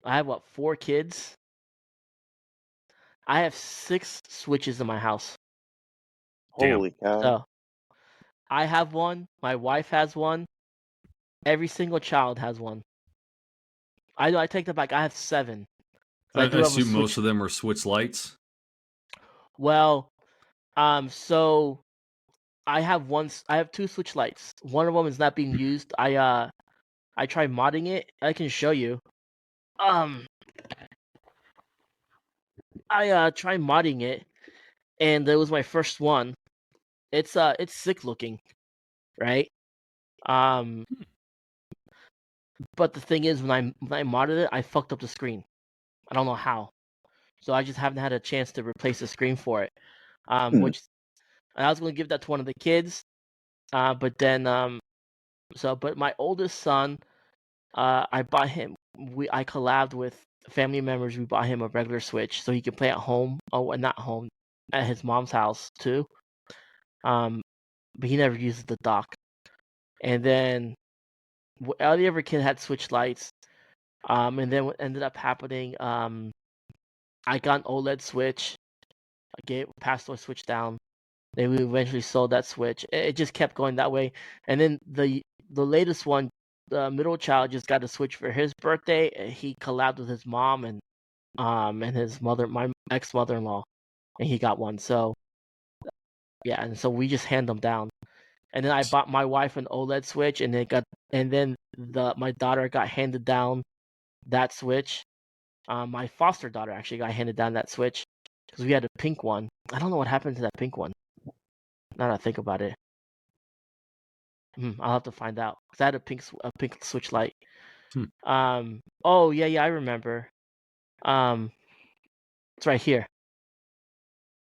I have what, 4 kids? I have 6 Switches in my house. Damn. Holy cow! So I have one. My wife has one. Every single child has one. I take that back. I have 7. I I do have a assume most Switch. of them are Switch Lights. Well, so I have one. I have 2 Switch Lights. One of them is not being used. I tried modding it. I can show you. Um, I tried modding it, and it was my first one. It's sick looking, right? Um, but the thing is, when I modded it, I fucked up the screen. I don't know how. So I just haven't had a chance to replace the screen for it. Hmm. Which and I was gonna give that to one of the kids. But then but my oldest son, I bought him. I collabed with family members. We bought him a regular Switch so he can play at home. Oh, and not home, at his mom's house too. Um, but he never uses the dock. And then all the other kid had Switch Lights. And then what ended up happening, I got an OLED Switch. Passed the Switch down. Then we eventually sold that Switch. It just kept going that way. And then the latest one, the middle child, just got a Switch for his birthday. He collabed with his mom and his mother, my ex mother-in-law, and he got one. So yeah, and so we just hand them down. and then I bought my wife an OLED Switch, and then my daughter got handed down that Switch. My foster daughter actually got handed down that Switch because we had a pink one. I don't know what happened to that pink one. Now that I think about it, I'll have to find out because I had a pink Switch Lite. Oh yeah, I remember. It's right here.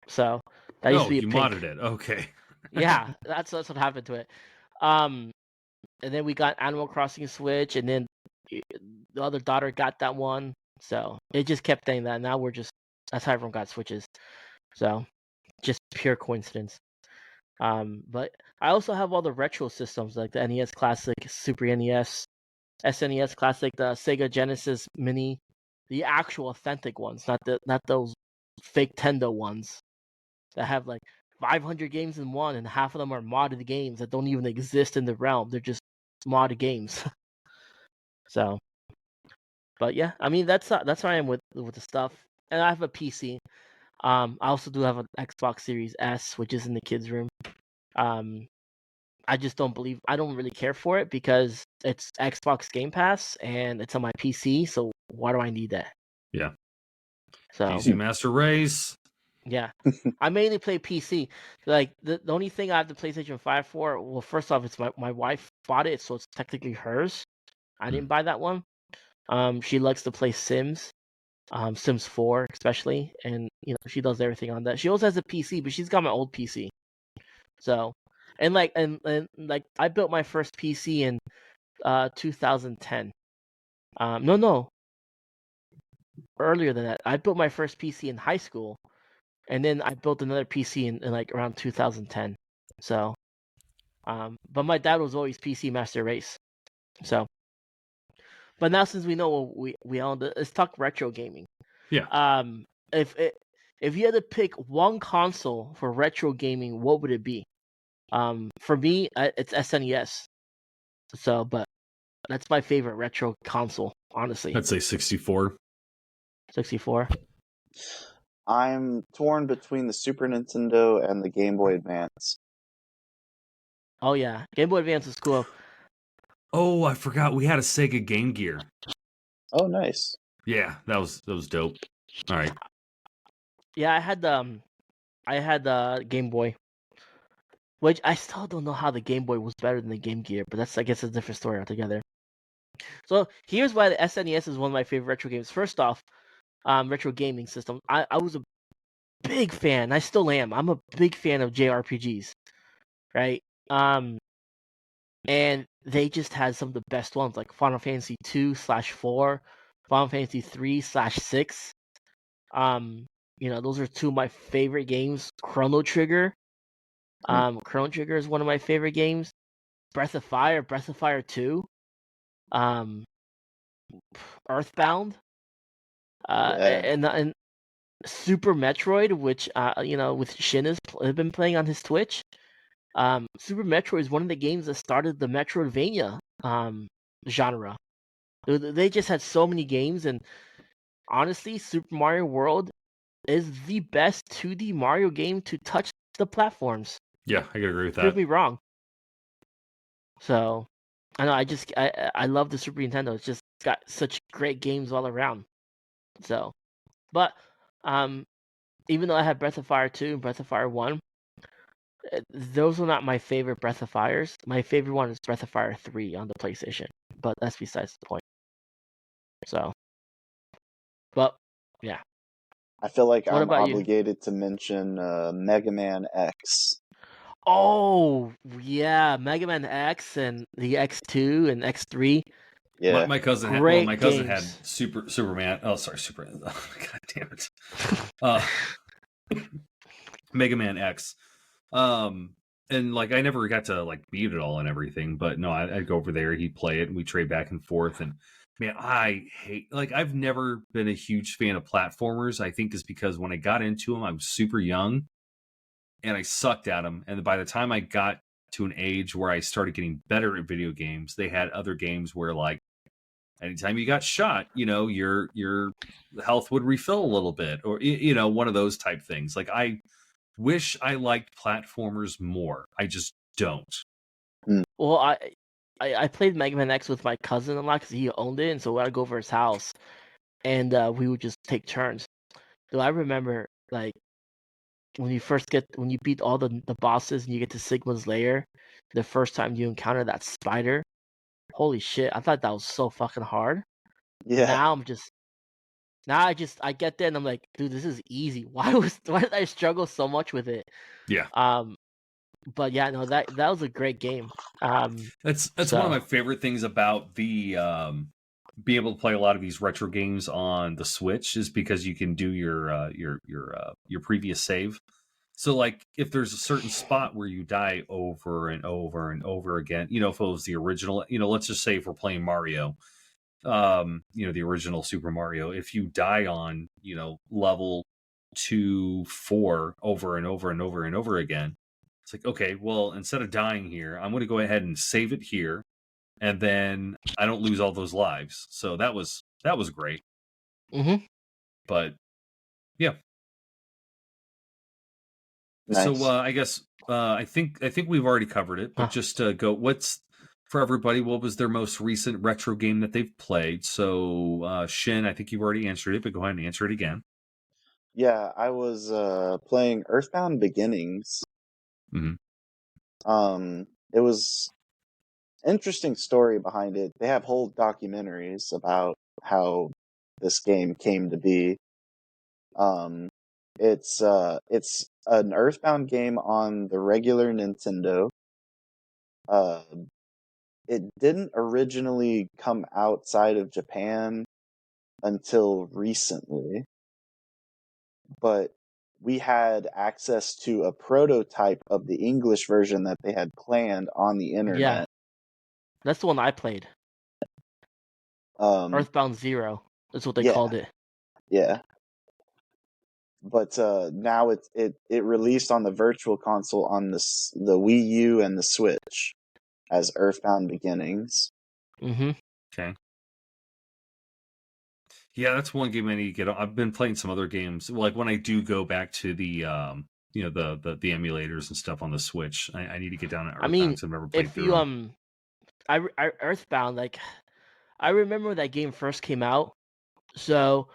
So that used to be a you pink. modded it. Okay. Yeah, that's what happened to it. And then we got Animal Crossing Switch, and then the other daughter got that one. So it just kept saying that. Now that's how everyone got Switches. So just pure coincidence. But I also have all the retro systems like the NES Classic, Super NES, SNES Classic, the Sega Genesis Mini, the actual authentic ones, not those fake Tendo ones that have like 500 games in one, and half of them are modded games that don't even exist in the realm. They're just modded games. So, but yeah, I mean that's where I am with the stuff, and I have a PC. I also do have an Xbox Series S, which is in the kids' room. I just I don't really care for it because it's Xbox Game Pass and it's on my PC. So why do I need that? Yeah. So PC Master Race. Yeah, I mainly play PC. Like the only thing I have the PlayStation 5 for, well, first off, it's my wife bought it, so it's technically hers. I didn't buy that one. She likes to play Sims, Sims 4 especially, and she does everything on that. She also has a PC, but she's got my old PC. So, and like I built my first PC in 2010. No, earlier than that. I built my first PC in high school. And then I built another PC in like around 2010. So, but my dad was always PC Master Race. So, but now since we know what we own, let's talk retro gaming. Yeah. If you had to pick one console for retro gaming, what would it be? For me, it's SNES. So, but that's my favorite retro console, honestly. I'd say 64. 64. I'm torn between the Super Nintendo and the Game Boy Advance. Oh yeah, Game Boy Advance is cool. Oh, I forgot we had a Sega Game Gear. Oh, nice. Yeah, that was dope. All right. Yeah, I had the Game Boy, which I still don't know how the Game Boy was better than the Game Gear, but that's I guess a different story altogether. So here's why the SNES is one of my favorite retro games. First off, retro gaming system. I was a big fan. I still am. I'm a big fan of JRPGs, right? And they just had some of the best ones, like Final Fantasy 2/4, Final Fantasy 3/6. Those are two of my favorite games. Chrono Trigger. Chrono Trigger is one of my favorite games. Breath of Fire 2. Earthbound. Yeah. And Super Metroid, which with Shin has been playing on his Twitch. Super Metroid is one of the games that started the Metroidvania genre. They just had so many games, and honestly, Super Mario World is the best 2D Mario game to touch the platforms. Yeah, I could agree with that. Prove me wrong. So, I know I love the Super Nintendo. It's just got such great games all around. So, but even though I had Breath of Fire 2 and Breath of Fire 1, those were not my favorite Breath of Fires. My favorite one is Breath of Fire 3 on the PlayStation, but that's besides the point. So, but yeah. I feel like What I'm about you? obligated to mention Mega Man X. Oh yeah, Mega Man X and the X2 and X3. Yeah. My cousin Great my cousin had games. Superman. Oh, sorry, Super. Oh, God damn it. Mega Man X. And like I never got to like beat it all and everything, but no, I'd go over there, he'd play it, and we trade back and forth. And man, I hate I've never been a huge fan of platformers. I think is because when I got into them, I was super young, and I sucked at them. And by the time I got to an age where I started getting better at video games, they had other games where like anytime you got shot, your health would refill a little bit, or one of those type things. Like I wish I liked platformers more. I just don't. Well, I played Mega Man X with my cousin a lot because he owned it, and so I'd go over his house, and we would just take turns. So I remember like when you beat all the bosses and you get to Sigma's lair, the first time you encounter that spider. Holy shit! I thought that was so fucking hard. Yeah, Now I get there and I'm like, dude, this is easy. Why did I struggle so much with it? Yeah. But yeah, no, that was a great game. That's one of So my favorite things about the being able to play a lot of these retro games on the Switch is because you can do your previous save. So like if there's a certain spot where you die over and over and over again, if it was the original, let's just say if we're playing Mario, the original Super Mario, if you die on, level 2, 4 over and over and over and over again, it's like, okay, well, instead of dying here, I'm going to go ahead and save it here, and then I don't lose all those lives. So that was great. mm-hmm. But yeah. nice. So I guess I think we've already covered it, but just to go, what's for everybody? What was their most recent retro game that they've played? So Shin, I think you've already answered it, but go ahead and answer it again. Yeah, I was playing Earthbound Beginnings. Mhm. It was interesting story behind it. They have whole documentaries about how this game came to be. It's an Earthbound game on the regular Nintendo. Uh, it didn't originally come outside of Japan until recently, but we had access to a prototype of the English version that they had planned on the Yeah, internet. that's the one I played. Earthbound Zero. That's what they Yeah, called it. yeah. But now it released on the Virtual Console on the Wii U and the Switch as Earthbound Beginnings. Mm-hmm. Okay. Yeah, that's one game I need to get on. I've been playing some other games. Like when I do go back to the the emulators and stuff on the Switch, I need to get down to Earthbound I mean, because I've never played if through you them. Earthbound, like I remember when that game first came out. So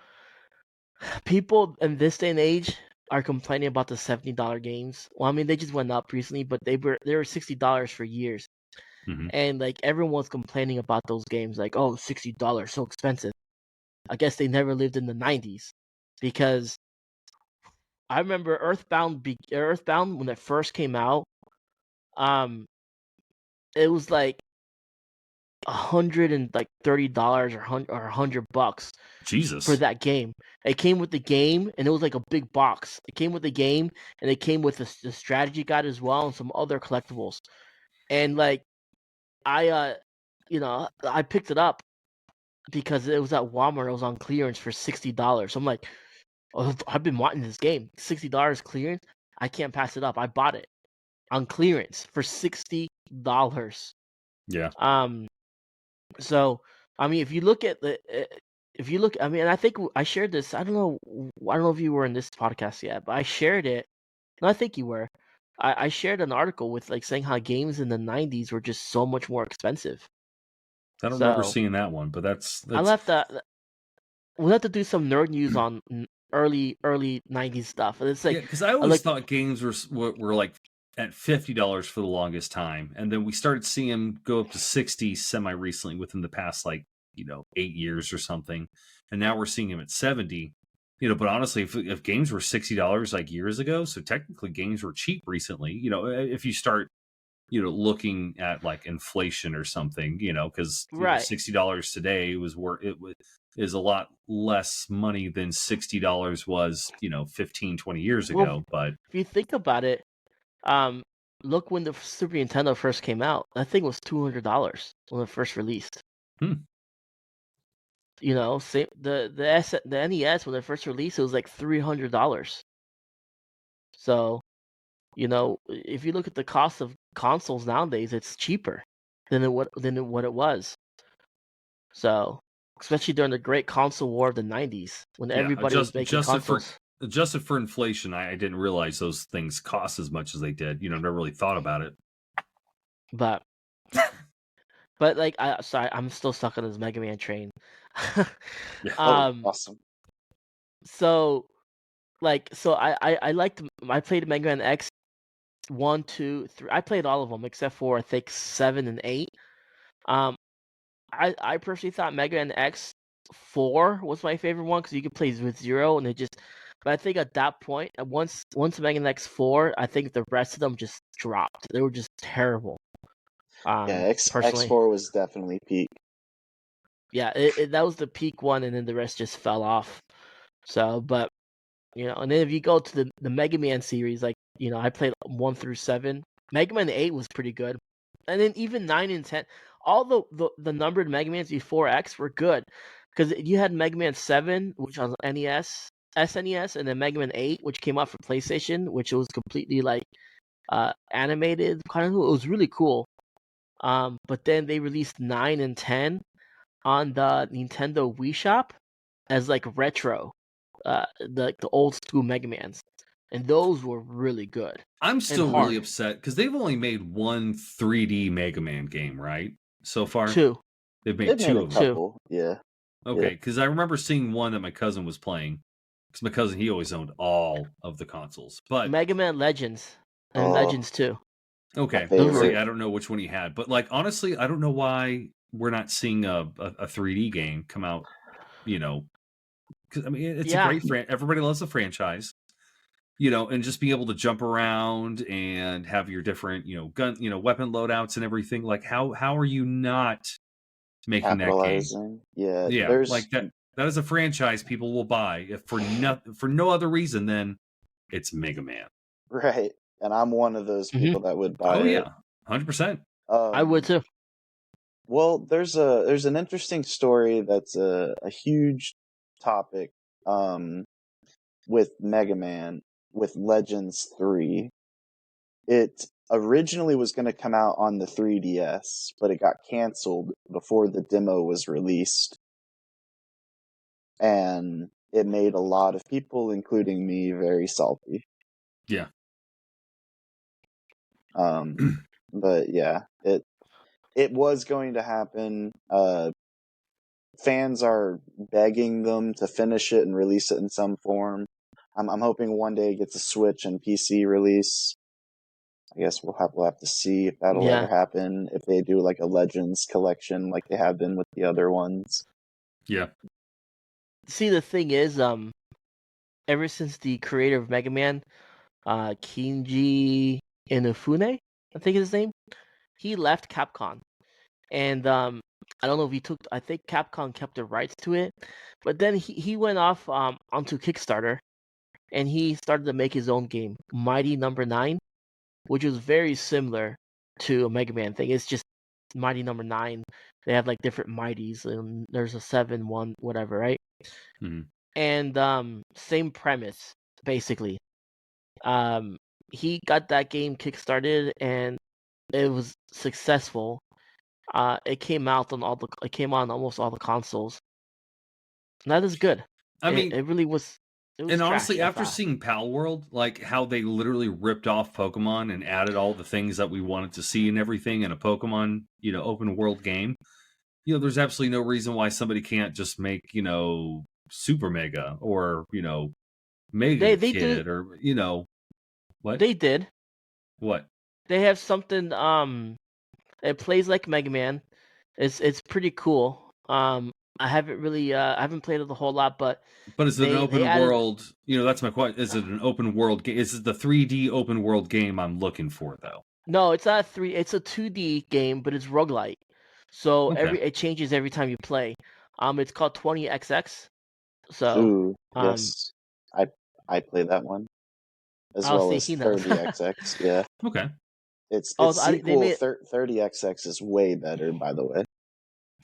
people in this day and age are complaining about the $70 games. Well, I mean, they just went up recently, but they were $60 for years. Mm-hmm. And like everyone's complaining about those games, like, oh, $60, so expensive. I guess they never lived in the 90s because I remember Earthbound when it first came out. Um, it was like $130 or $100 for Jesus. that game. It came with the game, and it was like a big box. It came with the game, and it came with the strategy guide as well, and some other collectibles. And like I, I picked it up because it was at Walmart. It was on clearance for $60. So I'm like, oh, I've been wanting this game. $60 clearance. I can't pass it up. I bought it on clearance for $60. Yeah. So I mean, I mean, and I think I shared this. I don't know if you were in this podcast yet, but I shared it. No, I think you were. I shared an article with like saying how games in the '90s were just so much more expensive. I don't remember So seeing that one, but that's I'll have to. We'll have to do some nerd news on early '90s stuff. And it's yeah, like, because I I always like thought games were like at $50 for the longest time, and then we started seeing them go up to 60 semi recently within the past 8 years or something, and now we're seeing them at 70. But honestly, if games were $60 like years ago, so technically games were cheap recently. If you start looking at like inflation or something, because right. $60 today is a lot less money than $60 was 15, 20 years Well, ago. But if you think about it, um, look when the Super Nintendo first came out. That thing was $200 when it first released. hmm, Same the NES when it first released, it was like $300. So, if you look at the cost of consoles nowadays, it's cheaper than what it was. So, especially during the great console war of the '90s, when yeah, everybody was making consoles. adjusted for inflation, I didn't realize those things cost as much as they did. Never really thought about it. But But like, sorry, I'm still stuck on this Mega Man train. Yeah. Oh, um, awesome. so like, so I liked. I played Mega Man X 1, 2, 3. I played all of them except for I think 7 and 8. Um, I personally thought Mega Man X4 was my favorite one because you could play with Zero and it just. But I think at that point, once Mega Man X4, I think the rest of them just dropped. They were just terrible. Yeah, Personally, X4 was definitely peak. yeah, that was the peak one, and then the rest just fell off. So, but and then if you go to the Mega Man series, like I played 1 through 7. Mega Man 8 was pretty good, and then even 9 and 10, all the numbered Mega Mans before X were good, because you had Mega Man 7, which was NES, SNES, and then Mega Man 8, which came out for PlayStation, which was completely like animated, kind of. It was really cool. But then they released 9 and 10 on the Nintendo Wii Shop as like retro, the old school Mega Mans, and those were really good I'm and still really hard upset because they've only made one 3D Mega Man game, right? So far, too. they've made They've made two a of them. couple, yeah. Okay, because I remember seeing one that my cousin was playing. Because my cousin, he always owned all of the consoles. But Mega Man Legends and Oh, Legends 2. my okay, Those were see, favorite. I don't know which one he had, but like honestly, I don't know why we're not seeing a 3D game come out. Because I mean, it's a yeah great everybody loves the franchise. And just being able to jump around and have your different, gun, weapon loadouts and everything. Like, how are you not making that game? Capitalizing. Yeah, Yeah, there's like that. That is a franchise people will buy if for no other reason than it's Mega Man. right, and I'm one of those hmm people that would buy Oh it. yeah, 100%. I would too. Well, there's an interesting story that's a huge topic with Mega Man with Legends 3. It originally was going to come out on the 3DS, but it got canceled before the demo was released. And it made a lot of people, including me, very salty. Yeah. But yeah, it was going to happen. Fans are begging them to finish it and release it in some form. I'm hoping one day it gets a Switch and PC release. I guess we'll have to see if that'll ever Yeah. happen. If they do like a Legends collection like they have been with the other ones. Yeah. See, the thing is, ever since the creator of Mega Man, Kinji Inafune, I think is his name, he left Capcom, and I don't know if he took. I think Capcom kept the rights to it, but then he went off onto Kickstarter, and he started to make his own game, Mighty Number 9, which was very similar to a Mega Man thing. It's just Mighty Number 9. They have like different mighties, and there's a 7, 1, whatever, right? Mhm. And same premise basically. Um, he got that game kickstarted, and it was successful. It came out on almost all the consoles. And that is good. I mean, It really was. It was and trash, honestly, I after thought. seeing Pal World, like how they literally ripped off Pokemon and added all the things that we wanted to see and everything in a Pokemon, open world game, there's absolutely no reason why somebody can't just make, Super Mega or, Mega They do. Kid or, what? They did. What? They have something. It plays like Mega Man. It's pretty cool. I haven't played it a whole lot, but But is it an they open added. world? That's my question. Is it an open world game? Is it the 3D open world game I'm looking for, though? No, it's not a 3. It's a 2D game, but it's roguelite. So Okay. it changes every time you play. It's called 20XX. So Ooh, um, yes. I play that one. As I'll well see. as He knows. 30XX, yeah. Okay. Its They sequel made. 30XX is way better, by the way.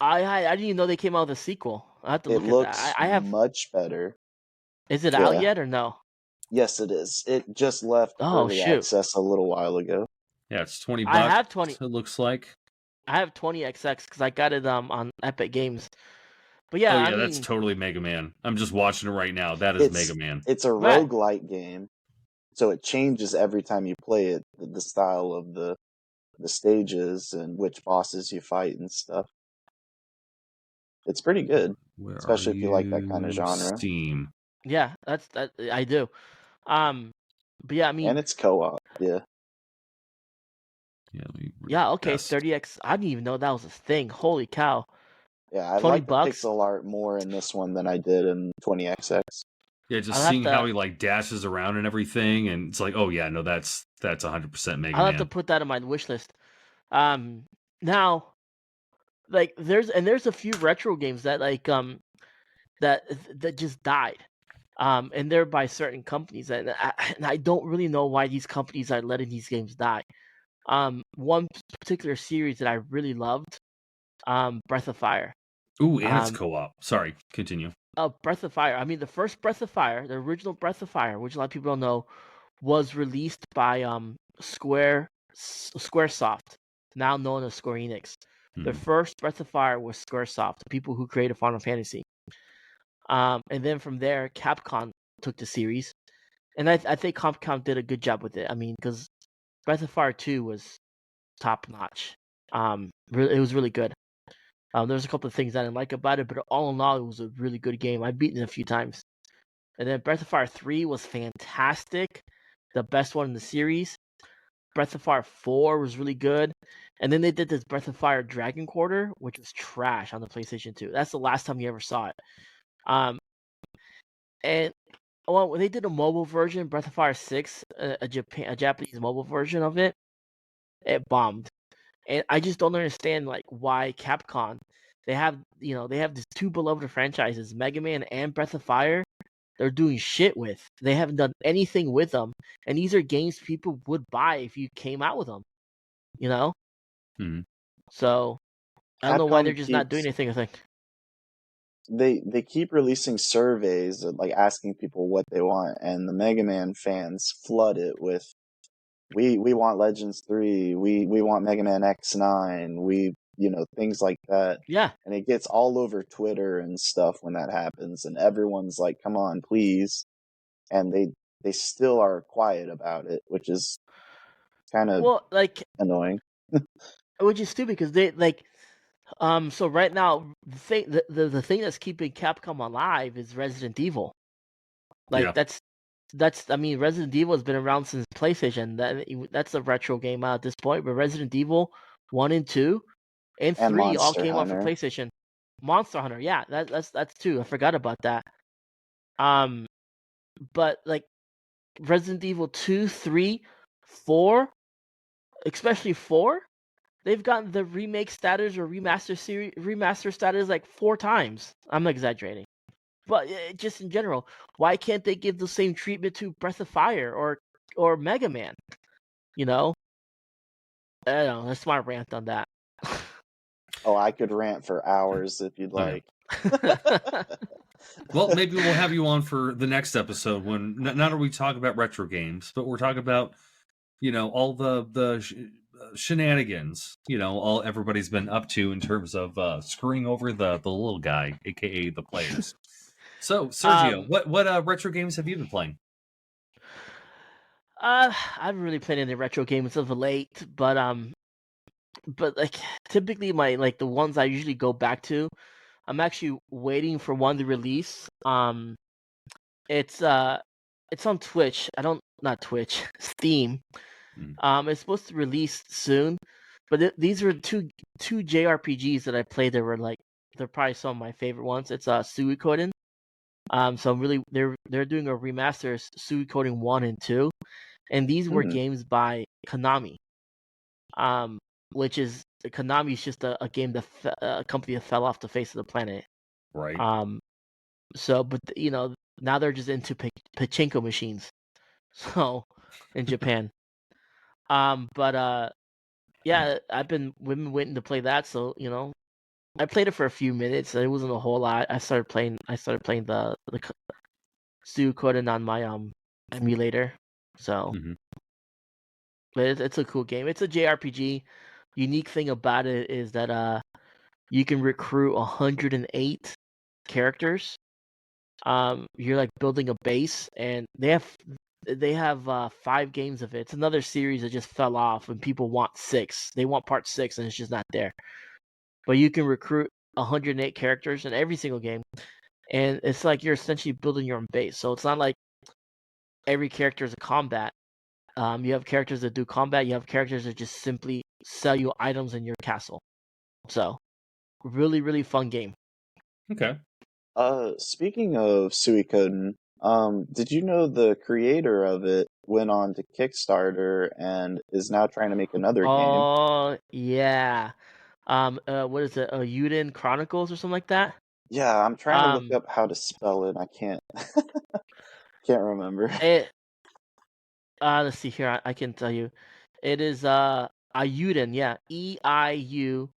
I didn't even know they came out with a sequel. I have to It look at that. looks I have. much better. Is it out Yeah. yet or no? Yes, it is. It just left Oh early shoot! access a little while ago. Yeah, it's 20 I bucks. have 20. It looks like. I have 20XX because I got it on Epic Games. But yeah, Oh I yeah, that's mean, totally Mega Man. I'm just watching it right now. That is Mega It's Man. it's a right. roguelite game, so it changes every time you play it, the style of the the stages and which bosses you fight and stuff. It's pretty good, Where especially are if you like that kind of you? genre. Steam. Yeah, that I do. But yeah, I mean, And it's co-op. Yeah. Yeah, let me yeah, okay, best. 30x. I didn't even know that was a thing. Holy cow. Yeah, I 20 like the bucks. pixel art more in this one than I did in 20XX. Yeah, just I'll have seeing how to he like dashes around and everything, and it's like, oh yeah, no, that's 100% Mega I'll have to Man. put that on my wish list. Now, like there's a few retro games that that that just died. And they're by certain companies, and I don't really know why these companies are letting these games die. One particular series that I really loved, Breath of Fire. Ooh, and it's Um, co-op. Sorry, continue. Breath of Fire. I mean, the first Breath of Fire, the original Breath of Fire, which a lot of people don't know, was released by SquareSoft, now known as Square Enix. The Hmm. first Breath of Fire was SquareSoft, the people who created Final Fantasy. And then from there, Capcom took the series, and I think Capcom did a good job with it. I mean, because Breath of Fire 2 was top notch. It was really good. There's a couple of things I didn't like about it, but all in all, it was a really good game. I've beaten it a few times. And then Breath of Fire 3 was fantastic, the best one in the series. Breath of Fire 4 was really good. And then they did this Breath of Fire Dragon Quarter, which was trash on the PlayStation 2. That's the last time you ever saw it. Um, and well, they did a mobile version, Breath of Fire 6, a Japanese mobile version of it. It bombed. And I just don't understand like why Capcom they have these two beloved franchises, Mega Man and Breath of Fire. They're doing shit with. They haven't done anything with them, and these are games people would buy if you came out with them. You know, Hmm. so I don't know why they're Capcom just not doing keeps anything. I think. they keep releasing surveys like asking people what they want, and the Mega Man fans flood it with we want Legends 3, we want Mega Man X9, we things like that. Yeah. And it gets all over Twitter and stuff when that happens, and everyone's like, "Come on, please." And they still are quiet about it, which is kind of Well, like, annoying. which is stupid because they like. So right now, the thing that's keeping Capcom alive is Resident Evil. Like Yeah. that's I mean Resident Evil has been around since PlayStation. That's a retro game at this point. But Resident Evil 1 and 2 and And 3 all Monster came out for Hunter. PlayStation. Monster Hunter, yeah, that's 2. I forgot about that. Um, but like Resident Evil 2, 3, 4, especially 4, they've gotten the remake status or remaster status like 4 times. I'm not exaggerating. But just in general, why can't they give the same treatment to Breath of Fire or Mega Man? You know, I don't know. That's my rant on that. Oh, I could rant for hours if you'd Okay. like. Well, maybe we'll have you on for the next episode when not only we talk about retro games, but we're talking about all the shenanigans all everybody's been up to in terms of screwing over the little guy, aka the players. So Sergio, um, what retro games have you been playing? I haven't really played any retro games of late, but like typically my like the ones I usually go back to, I'm actually waiting for one to release. It's it's on Twitch. I don't not Twitch, Steam. Hmm. It's supposed to release soon, but these are two JRPGs that I played that were like they're probably some of my favorite ones. It's Suikoden. So I'm really they're doing a remaster of Suikoden 1 and 2, and these were Mhm. games by Konami. Um, which is Konami is just a game that a company that fell off the face of the planet. Right. Um, so but now they're just into pachinko machines. So in Japan. But yeah, we've been waiting to play that. So I played it for a few minutes. It wasn't a whole lot. I started playing the Suikoden on my emulator. So, Hmm. but it's a cool game. It's a JRPG. Unique thing about it is that you can recruit 108 characters. You're like building a base, and they have 5 games of it. It's another series that just fell off, and people want 6. They want part 6, and it's just not there. But you can recruit 108 characters in every single game, and it's like you're essentially building your own base. So it's not like every character is a combat. You have characters that do combat. You have characters that just simply sell you items in your castle. So, really, really fun game. Okay. Speaking of Suikoden, did you know the creator of it went on to Kickstarter and is now trying to make another game? Oh yeah. What is it? Yuden Chronicles or something like that. Yeah, I'm trying to look Um, up how to spell it. I can't can't remember. it. Let's see here. I can tell you, it is Ayuden. Yeah, EIU.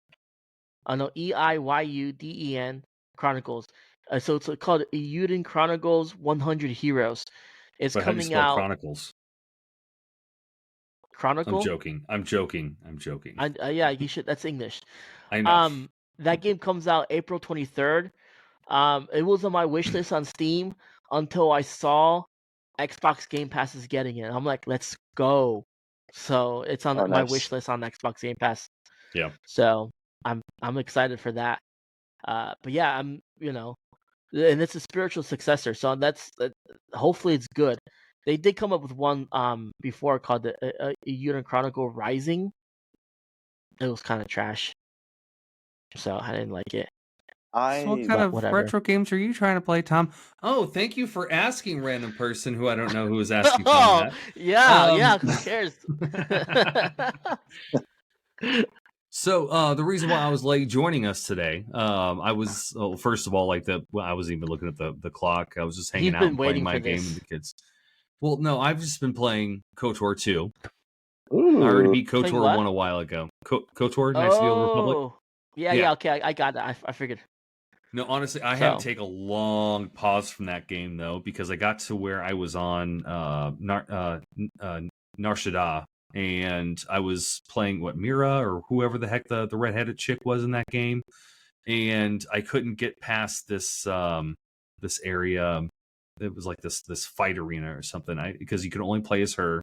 No, EIYUDEN Chronicles. So it's called Ayuden Chronicles 100 Heroes. It's But how do you coming spell out. Chronicles? I'm Chronicle. joking. I'm joking. Yeah, you should. That's English. I know. That game comes out April 23rd. It was on my wish list on Steam until I saw Xbox Game Pass is getting it. I'm like, let's go. So it's on Oh, my nice. wish list on Xbox Game Pass. Yeah. So I'm excited for that. But yeah, and it's a spiritual successor. So hopefully it's good. They did come up with one before called the Unit Chronicle Rising. It was kind of trash. So I didn't like it. So what I kind But of whatever. retro games are you trying to play, Tom? Oh, thank you for asking, random person who I don't know who is asking Tom that. Yeah, who cares? So the reason why I was late joining us today, I was first of all I wasn't even looking at the clock. I was just hanging You've out been and playing waiting my for game this. with the kids. Well, no, I've just been playing KOTOR 2. Ooh. I already beat Playing KOTOR what? 1 a while ago. KOTOR, Knights of the Old Republic. Oh, yeah. Okay, I got that. I figured. No, honestly, I had to So. take a long pause from that game though because I got to where I was on Narshada, and I was playing Mira or whoever the heck the redheaded chick was in that game, and I couldn't get past this this area. It was like this fight arena or something. Because you could only play as her,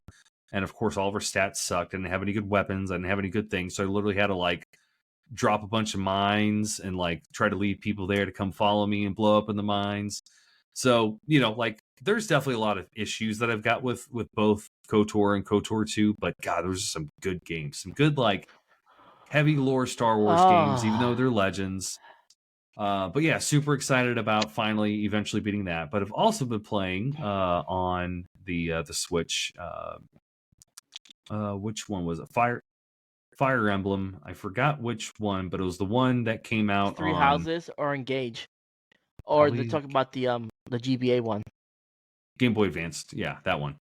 and of course all of her stats sucked. I didn't have any good weapons. I didn't have any good things, so I literally had to drop a bunch of mines and try to lead people there to come follow me and blow up in the mines. So, there's definitely a lot of issues that I've got with both KOTOR and KOTOR 2, but God, those are some good games. Some good, heavy lore Star Wars games, even though they're legends. But yeah, super excited about eventually beating that. But I've also been playing on the Switch. Which one was it? Fire Emblem. I forgot which one, but it was the one that came out Three on Houses or Engage, or they're talking about the GBA one. Game Boy Advanced. Yeah, that one.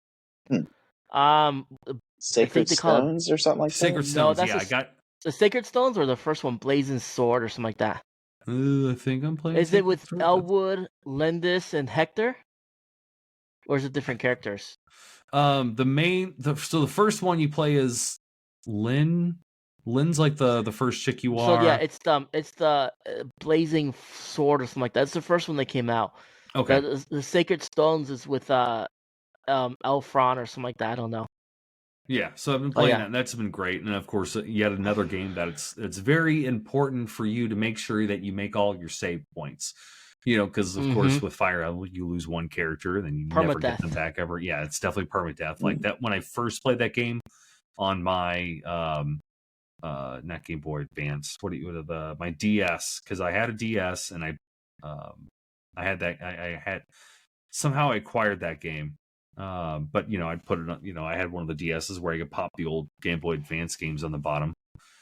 Sacred they call it Stones or something like Sacred that? Stones. that's Yeah, I got. the Sacred Stones or the first one, Blazing Sword or something like that. I think I'm playing. Is it with Sword. Elwood, Lindis, and Hector, or is it different characters? So the first one you play is Lynn. Lynn's like the first chick you are. So yeah, it's the Blazing Sword or something like that. That's the first one that came out. Okay. The Sacred Stones is with Elfron or something like that. I don't know. Yeah, so I've been playing that, and that's been great. And of course, yet another game that it's very important for you to make sure that you make all your save points. Because of course with Fire Emblem you lose one character, then you never get them back ever. Yeah, it's definitely permadeath. Like that when I first played that game on my not Game Boy Advance, my DS, because I had a DS and I had that I had somehow I acquired that game. But I put it on, I had one of the DSs where I could pop the old Game Boy Advance games on the bottom.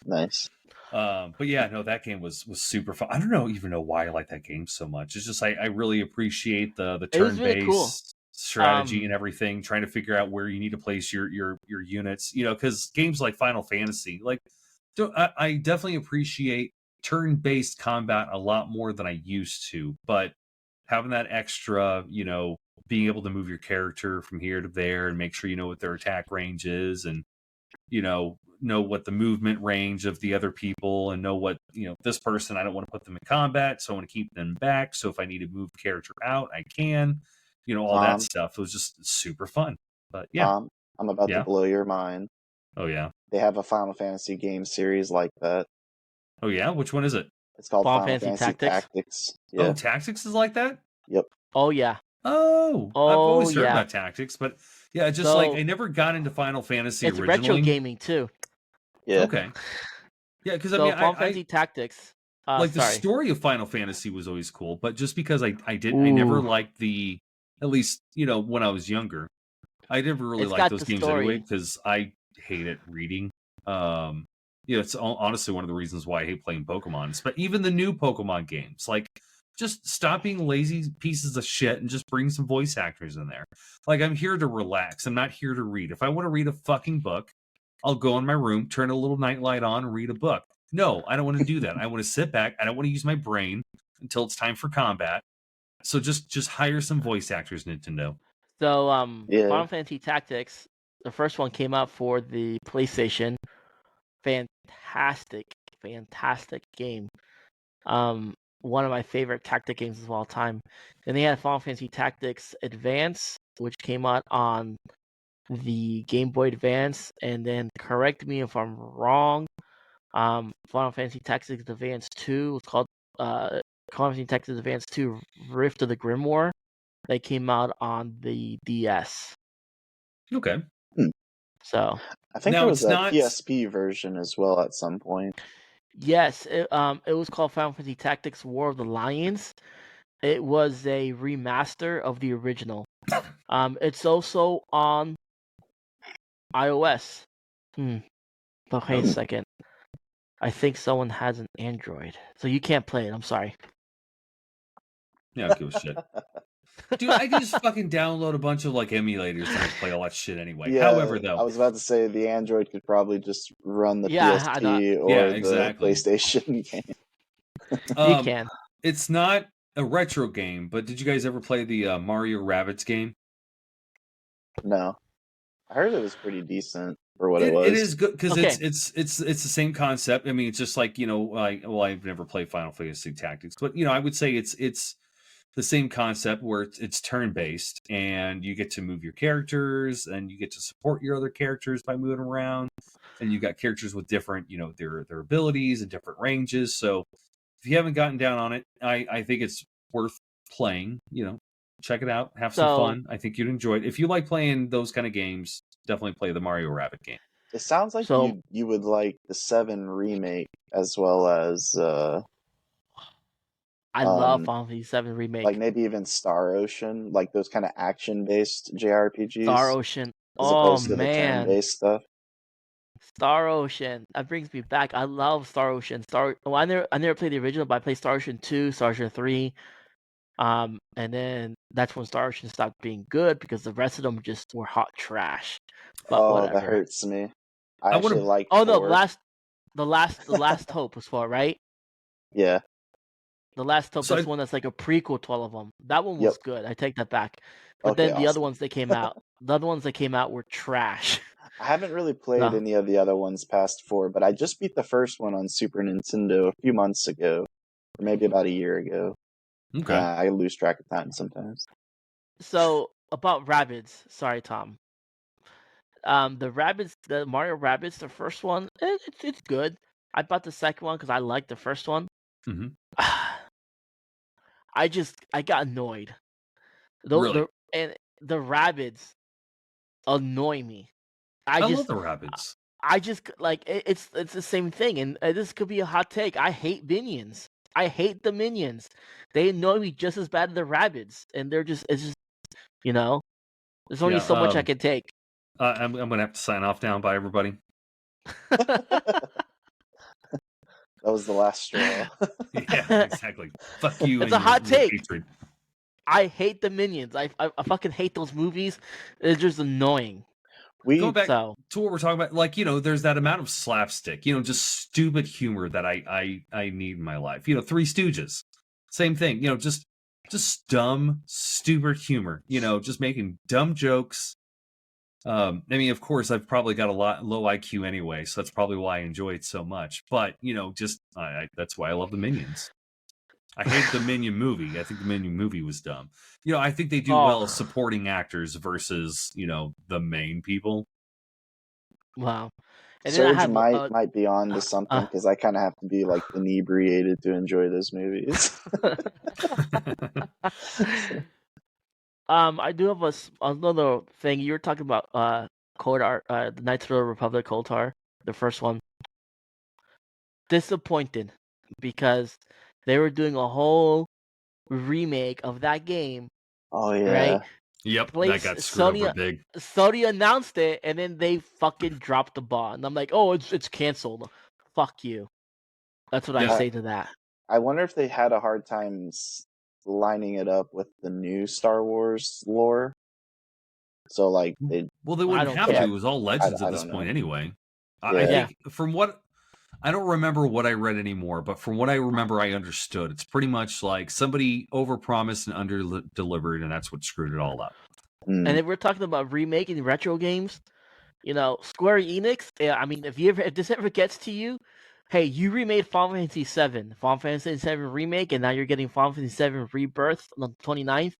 Nice. But yeah, no, that game was super fun. I don't even know why I like that game so much. It's just I really appreciate the turn-based really cool. strategy and everything, trying to figure out where you need to place your units. Because games like Final Fantasy, I definitely appreciate turn-based combat a lot more than I used to. But having that extra, being able to move your character from here to there and make sure you know what their attack range is, and know what the movement range of the other people, and know what this person, I don't want to put them in combat, so I want to keep them back, so if I need to move the character out I can, all that stuff. It was just super fun. But yeah. Tom, I'm about to Yeah. blow your mind. Oh yeah. They have a Final Fantasy game series like that. Oh yeah. Which one is it? It's called Final Final Fantasy Fantasy Tactics? Tactics. Oh, Yeah. Tactics is like that. Yep. Oh yeah. Oh, I've Oh always heard yeah. about Tactics, but yeah, it's just So like I never got into Final Fantasy it's retro originally. gaming too. Yeah. Okay. Yeah, because I So mean, Final I Fantasy Tactics. like the Sorry. story of Final Fantasy was always cool, but just because I never Ooh. liked the, at least when I was younger, I never really It's liked got those the games anyway story. because I hated reading. It's honestly one of the reasons why I hate playing Pokemon. But even the new Pokemon games, like, just stop being lazy pieces of shit and just bring some voice actors in there. Like, I'm here to relax. I'm not here to read. If I want to read a fucking book, I'll go in my room, turn a little nightlight on, and read a book. No, I don't want to do that. I want to sit back. I don't want to use my brain until it's time for combat. So just hire some voice actors, Nintendo. So Yeah. Final Fantasy Tactics, the first one came out for the PlayStation. Fantastic game. One of my favorite tactic games of all time. Then they had Final Fantasy Tactics Advance, which came out on the Game Boy Advance, and then correct me if I'm wrong. Final Fantasy Tactics Advance 2 was called Final Fantasy Tactics Advance 2 Rift of the Grimoire. They came out on the DS. Okay. So I think Now, there was it's a not- PSP version as well at some point. yes, it was called Final Fantasy Tactics War of the Lions. It was a remaster of the original. It's also on iOS. But wait a second. I think someone has an Android, so you can't play it. I'm sorry. Yeah, I don't give a shit. Dude, I can just fucking download a bunch of like emulators and I play all that shit anyway. Yeah, However, though, I was about to say the Android could probably just run the Yeah, I know. PSP or Yeah, the exactly. PlayStation game. You can. It's not a retro game, but did you guys ever play the Mario Rabbids game? No, I heard it was pretty decent for what it was. It is good because Okay. it's the same concept. I mean, it's just like I've never played Final Fantasy Tactics, but I would say it's the same concept where it's turn based and you get to move your characters and you get to support your other characters by moving around, and you got characters with different their abilities and different ranges. So if you haven't gotten down on it, I think it's worth playing. Check it out, have some So- fun. I think you'd enjoy it. If you like playing those kind of games, definitely play the Mario Rabbit game. It sounds like So- you would like the 7 remake as well as I love Final Fantasy 7 Remake. like maybe even Star Ocean, like those kind of action-based JRPGs. Star Ocean. As Oh opposed to the man, turn-based stuff. Star Ocean. That brings me back. I love Star Ocean. I never played the original, but I played Star Ocean 2, Star Ocean 3. And then that's when Star Ocean stopped being good because the rest of them just were hot trash. But Oh, whatever. that hurts me. I I would've- actually like. Oh no, 4. the last hope was for, right? Yeah. The last hope. So That's one that's like a prequel to all of them. That one was Yep. good. I take that back. But Okay, then the other awesome. ones that came out, were trash. I haven't really played No. any of the other ones past 4, but I just beat the first one on Super Nintendo a few months ago, or maybe about a year ago. Okay. I lose track of time sometimes. So about Rabbids, sorry Tom. The Mario Rabbids, the first one, it's good. I bought the second one because I liked the first one. Mhm. I got annoyed. Really? And the Rabbids annoy me. I love the Rabbids. I just like it's the same thing, and this could be a hot take. I hate minions. I hate the minions. They annoy me just as bad as the Rabbids, and it's just there's only Yeah, so much I can take. I'm gonna have to sign off now. Bye, everybody. That was the last straw. Yeah, exactly. Fuck you. It's and a hot your take. hatred. I hate the minions. I fucking hate those movies. It's just annoying. Going back So to what we're talking about, like there's that amount of slapstick, just stupid humor that I need in my life. Three Stooges, same thing. Just dumb, stupid humor. Just making dumb jokes. I mean, of course, I've probably got a lot low IQ anyway, so that's probably why I enjoy it so much. But that's why I love the Minions. I hate the Minion movie. I think the Minion movie was dumb. I think they do Oh. well supporting actors versus the main people. Wow. And then I Surge have might be on to something because I kind of have to be like inebriated to enjoy those movies. I do have another thing. You were talking about Kotar, the Knights of the Republic Kotar, the first one. Disappointed because they were doing a whole remake of that game, Oh right? yeah, Yep, that got screwed over big. Sony announced it, and then they fucking dropped the ball, and I'm like, oh, it's canceled. Fuck you. That's what I Yeah. say to that. I wonder if they had a hard time lining it up with the new Star Wars lore. So like they Well, they I wouldn't don't have care. to. It was all legends I at this don't point know. anyway. I Yeah. think from what I don't remember what I read anymore, but from what I remember, I understood. It's pretty much like somebody overpromised and under delivered, and that's what screwed it all up. Mm. And if we're talking about remaking retro games, Square Enix. I mean, if this ever gets to you, hey, you remade Final Fantasy VII, Final Fantasy VII remake, and now you're getting Final Fantasy VII Rebirth on the 29th.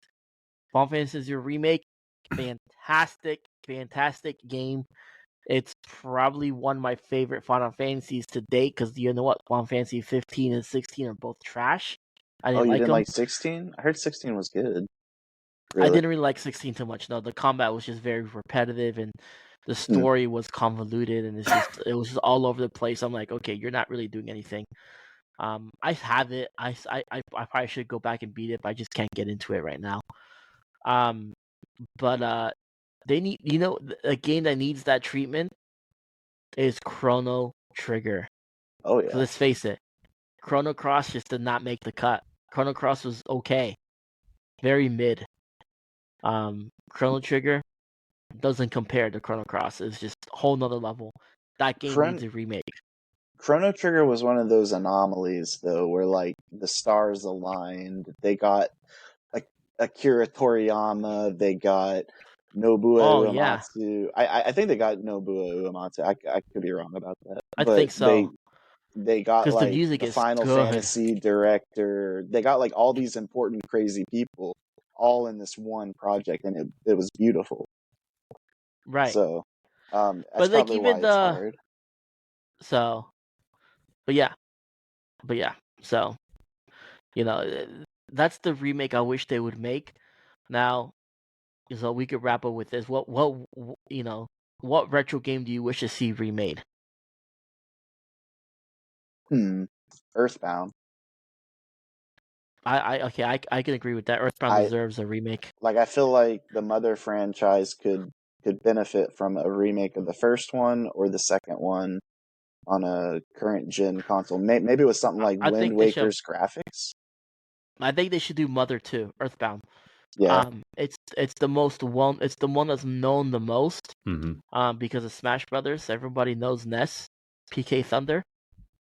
Final Fantasy VII remake, fantastic game. It's probably one of my favorite Final Fantasies to date because you know what, Final Fantasy 15 and 16 are both trash. I didn't You like didn't them. like 16? I heard 16 was good. I Really? didn't really like 16 too much. No, the combat was just very repetitive and the story was convoluted and it was just all over the place. I'm like, okay, you're not really doing anything. I have it. I probably should go back and beat it, but I just can't get into it right now. But they need, a game that needs that treatment is Chrono Trigger. Oh yeah. So let's face it, Chrono Cross just did not make the cut. Chrono Cross was okay, very mid. Chrono Trigger doesn't compare to Chrono Cross. It's just a whole nother level. That game needs a remake. Chrono Trigger was one of those anomalies though, where like the stars aligned. They got Akira Toriyama. They got Nobuo Uematsu. I think they got Nobuo Uematsu. I could be wrong about that, I but think so. they got Because the like music the is Final good. Fantasy director. They got like all these important, crazy people all in this one project, and it was beautiful. Right. So, that's but like probably even why it's hard. So, but yeah, so that's the remake I wish they would make. Now, so we could wrap up with this. What retro game do you wish to see remade? Earthbound. I can agree with that. Earthbound deserves a remake. Like I feel like the Mother franchise could benefit from a remake of the first one or the second one on a current gen console. Maybe with something like Wind Waker's graphics. I think they should do Mother 2, Earthbound. Yeah. It's the one that's known the most. Mm-hmm. Because of Smash Brothers, everybody knows Ness, PK Thunder.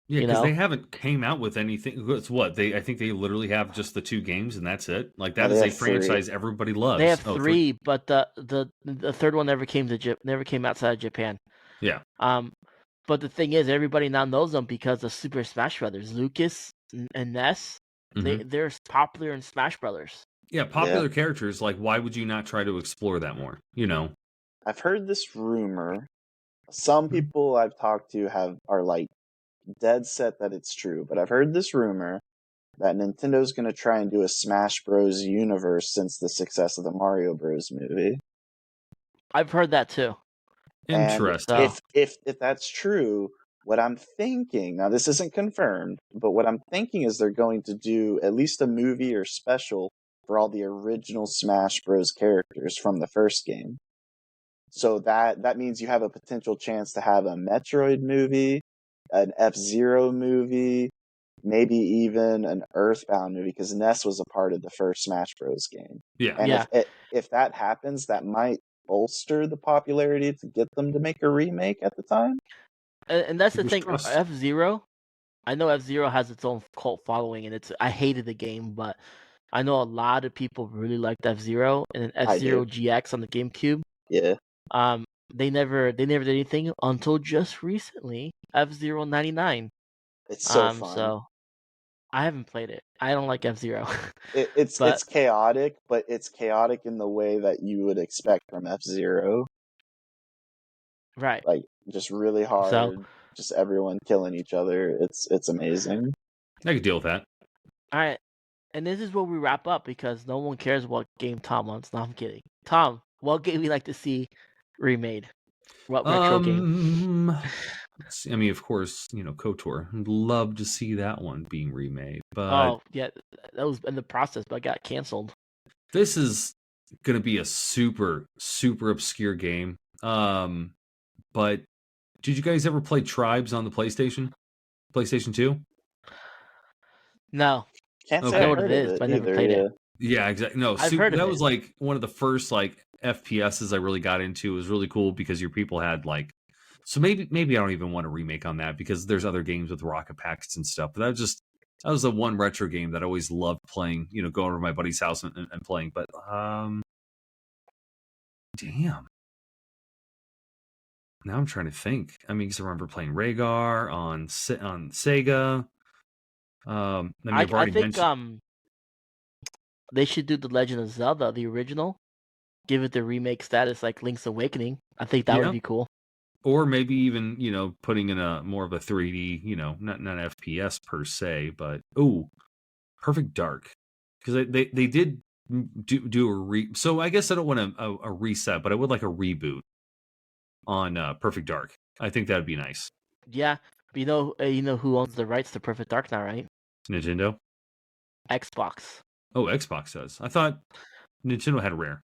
Yeah, because they haven't came out with anything. It's what I think they literally have just the 2 games and that's it. Like that is a franchise everybody loves. They have 3, but the third one never came outside of Japan. Yeah. But the thing is, everybody now knows them because of Super Smash Brothers. Lucas and Ness, they're popular in Smash Brothers. Yeah, popular characters. Like, why would you not try to explore that more? I've heard this rumor. Some people I've talked to are like dead set that it's true, but I've heard this rumor that Nintendo's going to try and do a Smash Bros. Universe since the success of the Mario Bros. Movie. I've heard that too. Interesting. And if that's true, what I'm thinking, now this isn't confirmed, but what I'm thinking is they're going to do at least a movie or special for all the original Smash Bros. Characters from the first game. So that means you have a potential chance to have a Metroid movie, an F-Zero movie, maybe even an Earthbound movie, because Ness was a part of the first Smash Bros. Game. Yeah. And if that happens, that might bolster the popularity to get them to make a remake at the time. And that's the thing. F-Zero, I know F-Zero has its own cult following, and I hated the game, but I know a lot of people really liked F-Zero and F-Zero GX on the GameCube. Yeah. They never did anything until just recently. F-Zero 99. It's so fun. So I haven't played it. I don't like F-Zero. It's But chaotic, but it's chaotic in the way that you would expect from F-Zero. right. Like just really So hard, just everyone killing each other. It's amazing. I could deal with that. all right. And this is where we wrap up because no one cares what game Tom wants. No, I'm kidding. Tom, what game you like to see remade? What retro game? Let's see. I mean, of course, KOTOR. I'd love to see that one being remade, but Oh, yeah, that was in the process, but got canceled. this is going to be a super, super obscure game. But did you guys ever play Tribes on the PlayStation 2? No, Can't say I know I've Okay. what it heard of is, it but I never either. played Yeah. it. Yeah, exactly. No, I've heard of that it. was like one of the first like FPSs I really got into. It was really cool because your people had like, so maybe I don't even want a remake on that because there's other games with rocket packets and stuff. But that was the one retro game that I always loved playing. Going over to my buddy's house and playing. But damn. Now I'm trying to think. I mean, because I remember playing Rhaegar on Sega. I mean, I've I already think mentioned. they should do the Legend of Zelda, the original, give it the remake status like Link's Awakening. I think that would Yeah, be cool. or maybe even putting in a more of a 3D, not FPS per se, but Perfect Dark, because they did do a so I guess I don't want a reset, but I would like a reboot on Perfect Dark. I think that'd be nice. Yeah, but you know who owns the rights to Perfect Dark now, right? Nintendo. Xbox. Oh, Xbox does. I thought Nintendo had Rare.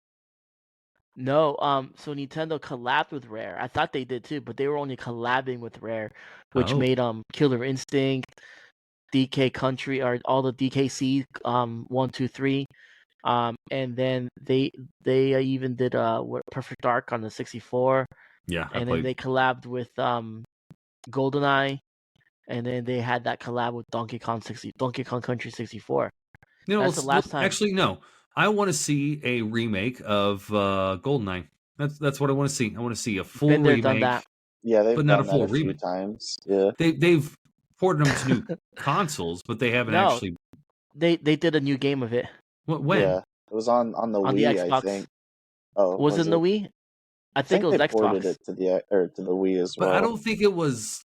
No, so Nintendo collabed with Rare. I thought they did too, but they were only collabing with Rare, which Oh, made Killer Instinct, DK Country, or all the DKC 1, 2, 3, and then they even did Perfect Dark on the 64, yeah, I and then played. they collabed with GoldenEye, and then they had that collab with Donkey Kong Country 64. That's the last time. Actually, no. I want to see a remake of GoldenEye. That's what I want to see. I want to see a full Been there, done remake, that. Yeah, they've but not a done that full a few remake. times. Yeah. They've ported them to new consoles, but they haven't No, actually. they did a new game of it When? Yeah. It was on the on the Wii, I Xbox. think. Oh, Was it was in the it? Wii? I I think think it was they ported Xbox. it to the Wii as But I well. don't think it was.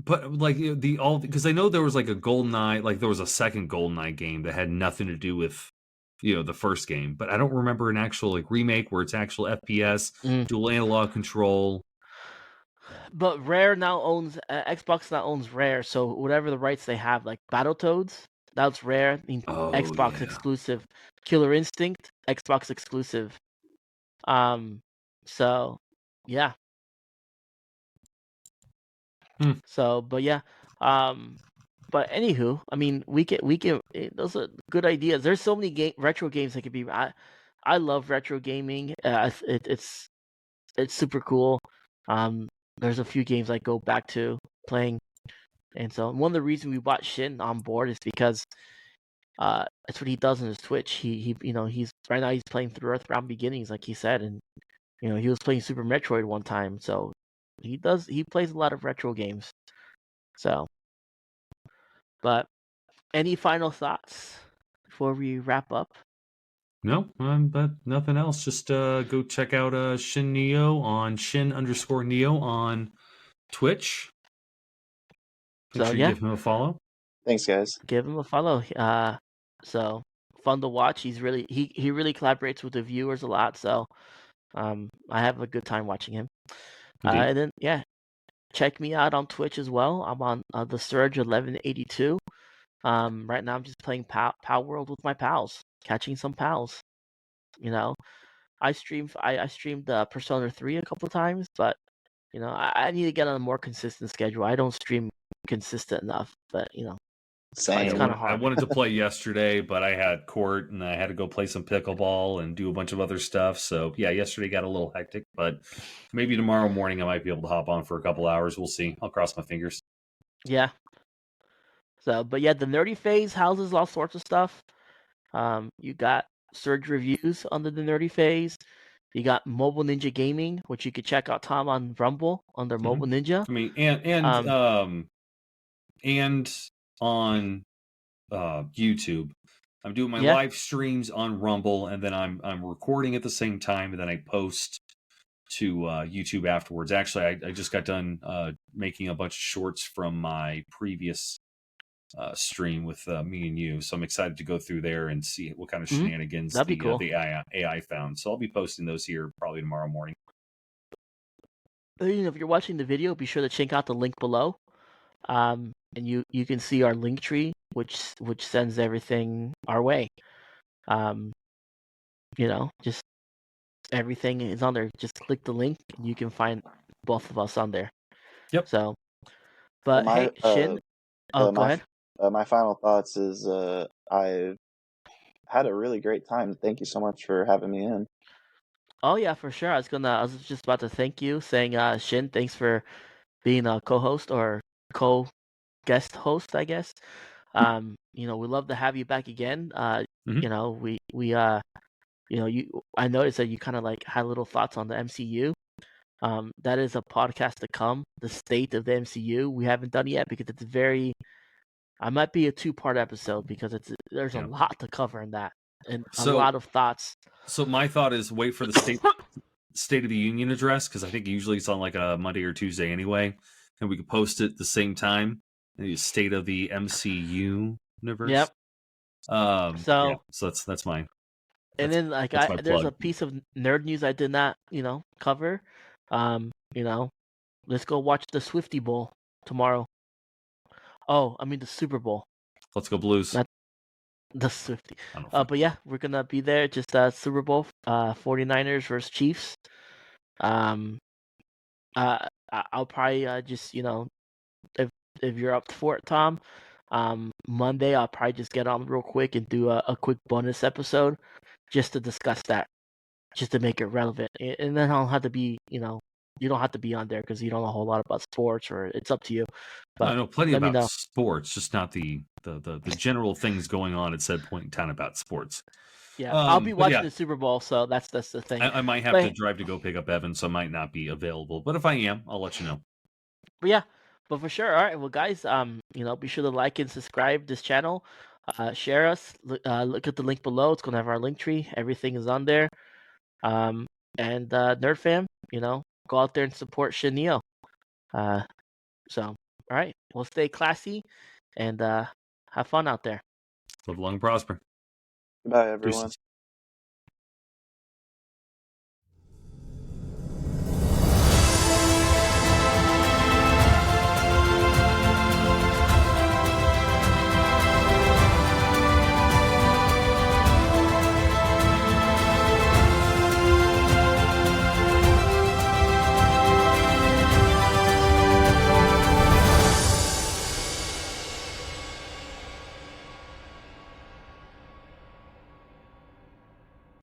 But like the all because I know there was like a GoldenEye, like there was a second GoldenEye game that had nothing to do with the first game, but I don't remember an actual like remake where it's actual FPS, Mm. dual analog control. But Rare now owns Xbox now owns Rare, so whatever the rights they have, like Battletoads, that's Rare. Oh Xbox yeah. exclusive. Killer Instinct, Xbox exclusive. Um, so yeah. So, but yeah. Um, but anywho, I mean, those are good ideas. There's so many retro games that could be. I love retro gaming. It's super cool. There's a few games I go back to playing, and so one of the reasons we brought Shin on board is because that's what he does on his Twitch. He's right now he's playing through Earthbound Beginnings, like he said, and he was playing Super Metroid one time. So he plays a lot of retro games. So, but any final thoughts before we wrap up? No, but nothing else. Just go check out Shin Neo on Shin_Neo on Twitch. Make So sure you yeah, give him a follow. Thanks, guys. give him a follow. So fun to watch. He really collaborates with the viewers a lot. So I have a good time watching him. Indeed. And then yeah, check me out on Twitch as well. I'm on the Surge 1182. Right now I'm just playing Pow World with my pals, catching some pals. I streamed Persona 3 a couple times, but I need to get on a more consistent schedule. I don't stream consistent enough, but it's Same. kind of I hard. wanted to play yesterday, but I had court and I had to go play some pickleball and do a bunch of other stuff. So yeah, yesterday got a little hectic, but maybe tomorrow morning I might be able to hop on for a couple hours. We'll see. I'll cross my fingers. Yeah. So, but yeah, the nerdy phase houses all sorts of stuff. You got Surge reviews under the nerdy phase. You got Mobile Ninja Gaming, which you could check out Tom on Rumble under Mobile Ninja. I mean, and and on YouTube. I'm doing my Yeah. live streams on Rumble, and then I'm recording at the same time, and then I post to YouTube afterwards. Actually, I just got done making a bunch of shorts from my previous stream with me and you, so I'm excited to go through there and see what kind of Mhm. shenanigans That'd be the cool. the AI found. So I'll be posting those here probably tomorrow morning. If you're watching the video, be sure to check out the link below. And you can see our link tree, which sends everything our way. Just everything is on there. Just click the link, and you can find both of us on there. Yep. So, but my hey, Shin. Oh, go my ahead. my final thoughts is I've had a really great time. Thank you so much for having me in. Oh yeah, for sure. I was just about to thank you, saying, Shin, thanks for being a co-host or co-guest host, I guess. We'd love to have you back again. Mhm. I noticed that you kind of like had little thoughts on the MCU. That is a podcast to come. The state of the MCU. We haven't done it yet because it's very. I might be a 2-part episode because there's a Yeah. lot to cover in that and a So lot of thoughts. so my thought is wait for the State of the Union address, because I think usually it's on like a Monday or Tuesday anyway, and we could post it the same time. The State of the MCU universe. Yep. So So that's mine. and That's then like that's my there's plug. a piece of nerd news I did not cover. Um, you know, let's go watch the Swifty Bowl tomorrow. Oh, I mean the Super Bowl, Let's go Blues. not the Swifty. I don't know. But yeah, we're gonna be there. Just Super Bowl, 49ers versus Chiefs. Um, I'll probably just if you're up for it, Tom. Monday I'll probably just get on real quick and do a quick bonus episode just to discuss that, just to make it relevant. And then I'll have to be, you don't have to be on there because you don't know a whole lot about sports, or it's up to you. I But know plenty let me about know. sports, just not the general things going on at said point in time about sports. Yeah, I'll be But yeah, watching the Super Bowl, so that's the thing. I might have to But drive to go pick up Evan, so I might not be available. But if I am, I'll let you know. But yeah, but for sure. All right, well, guys, be sure to like and subscribe this channel. Share us. Look at the link below. It's gonna have our link tree. Everything is on there. Um, and Nerd Fam, go out there and support Shaneo. So, all right, we'll stay classy and have fun out there. Live long and prosper. Bye, everyone. Deuces.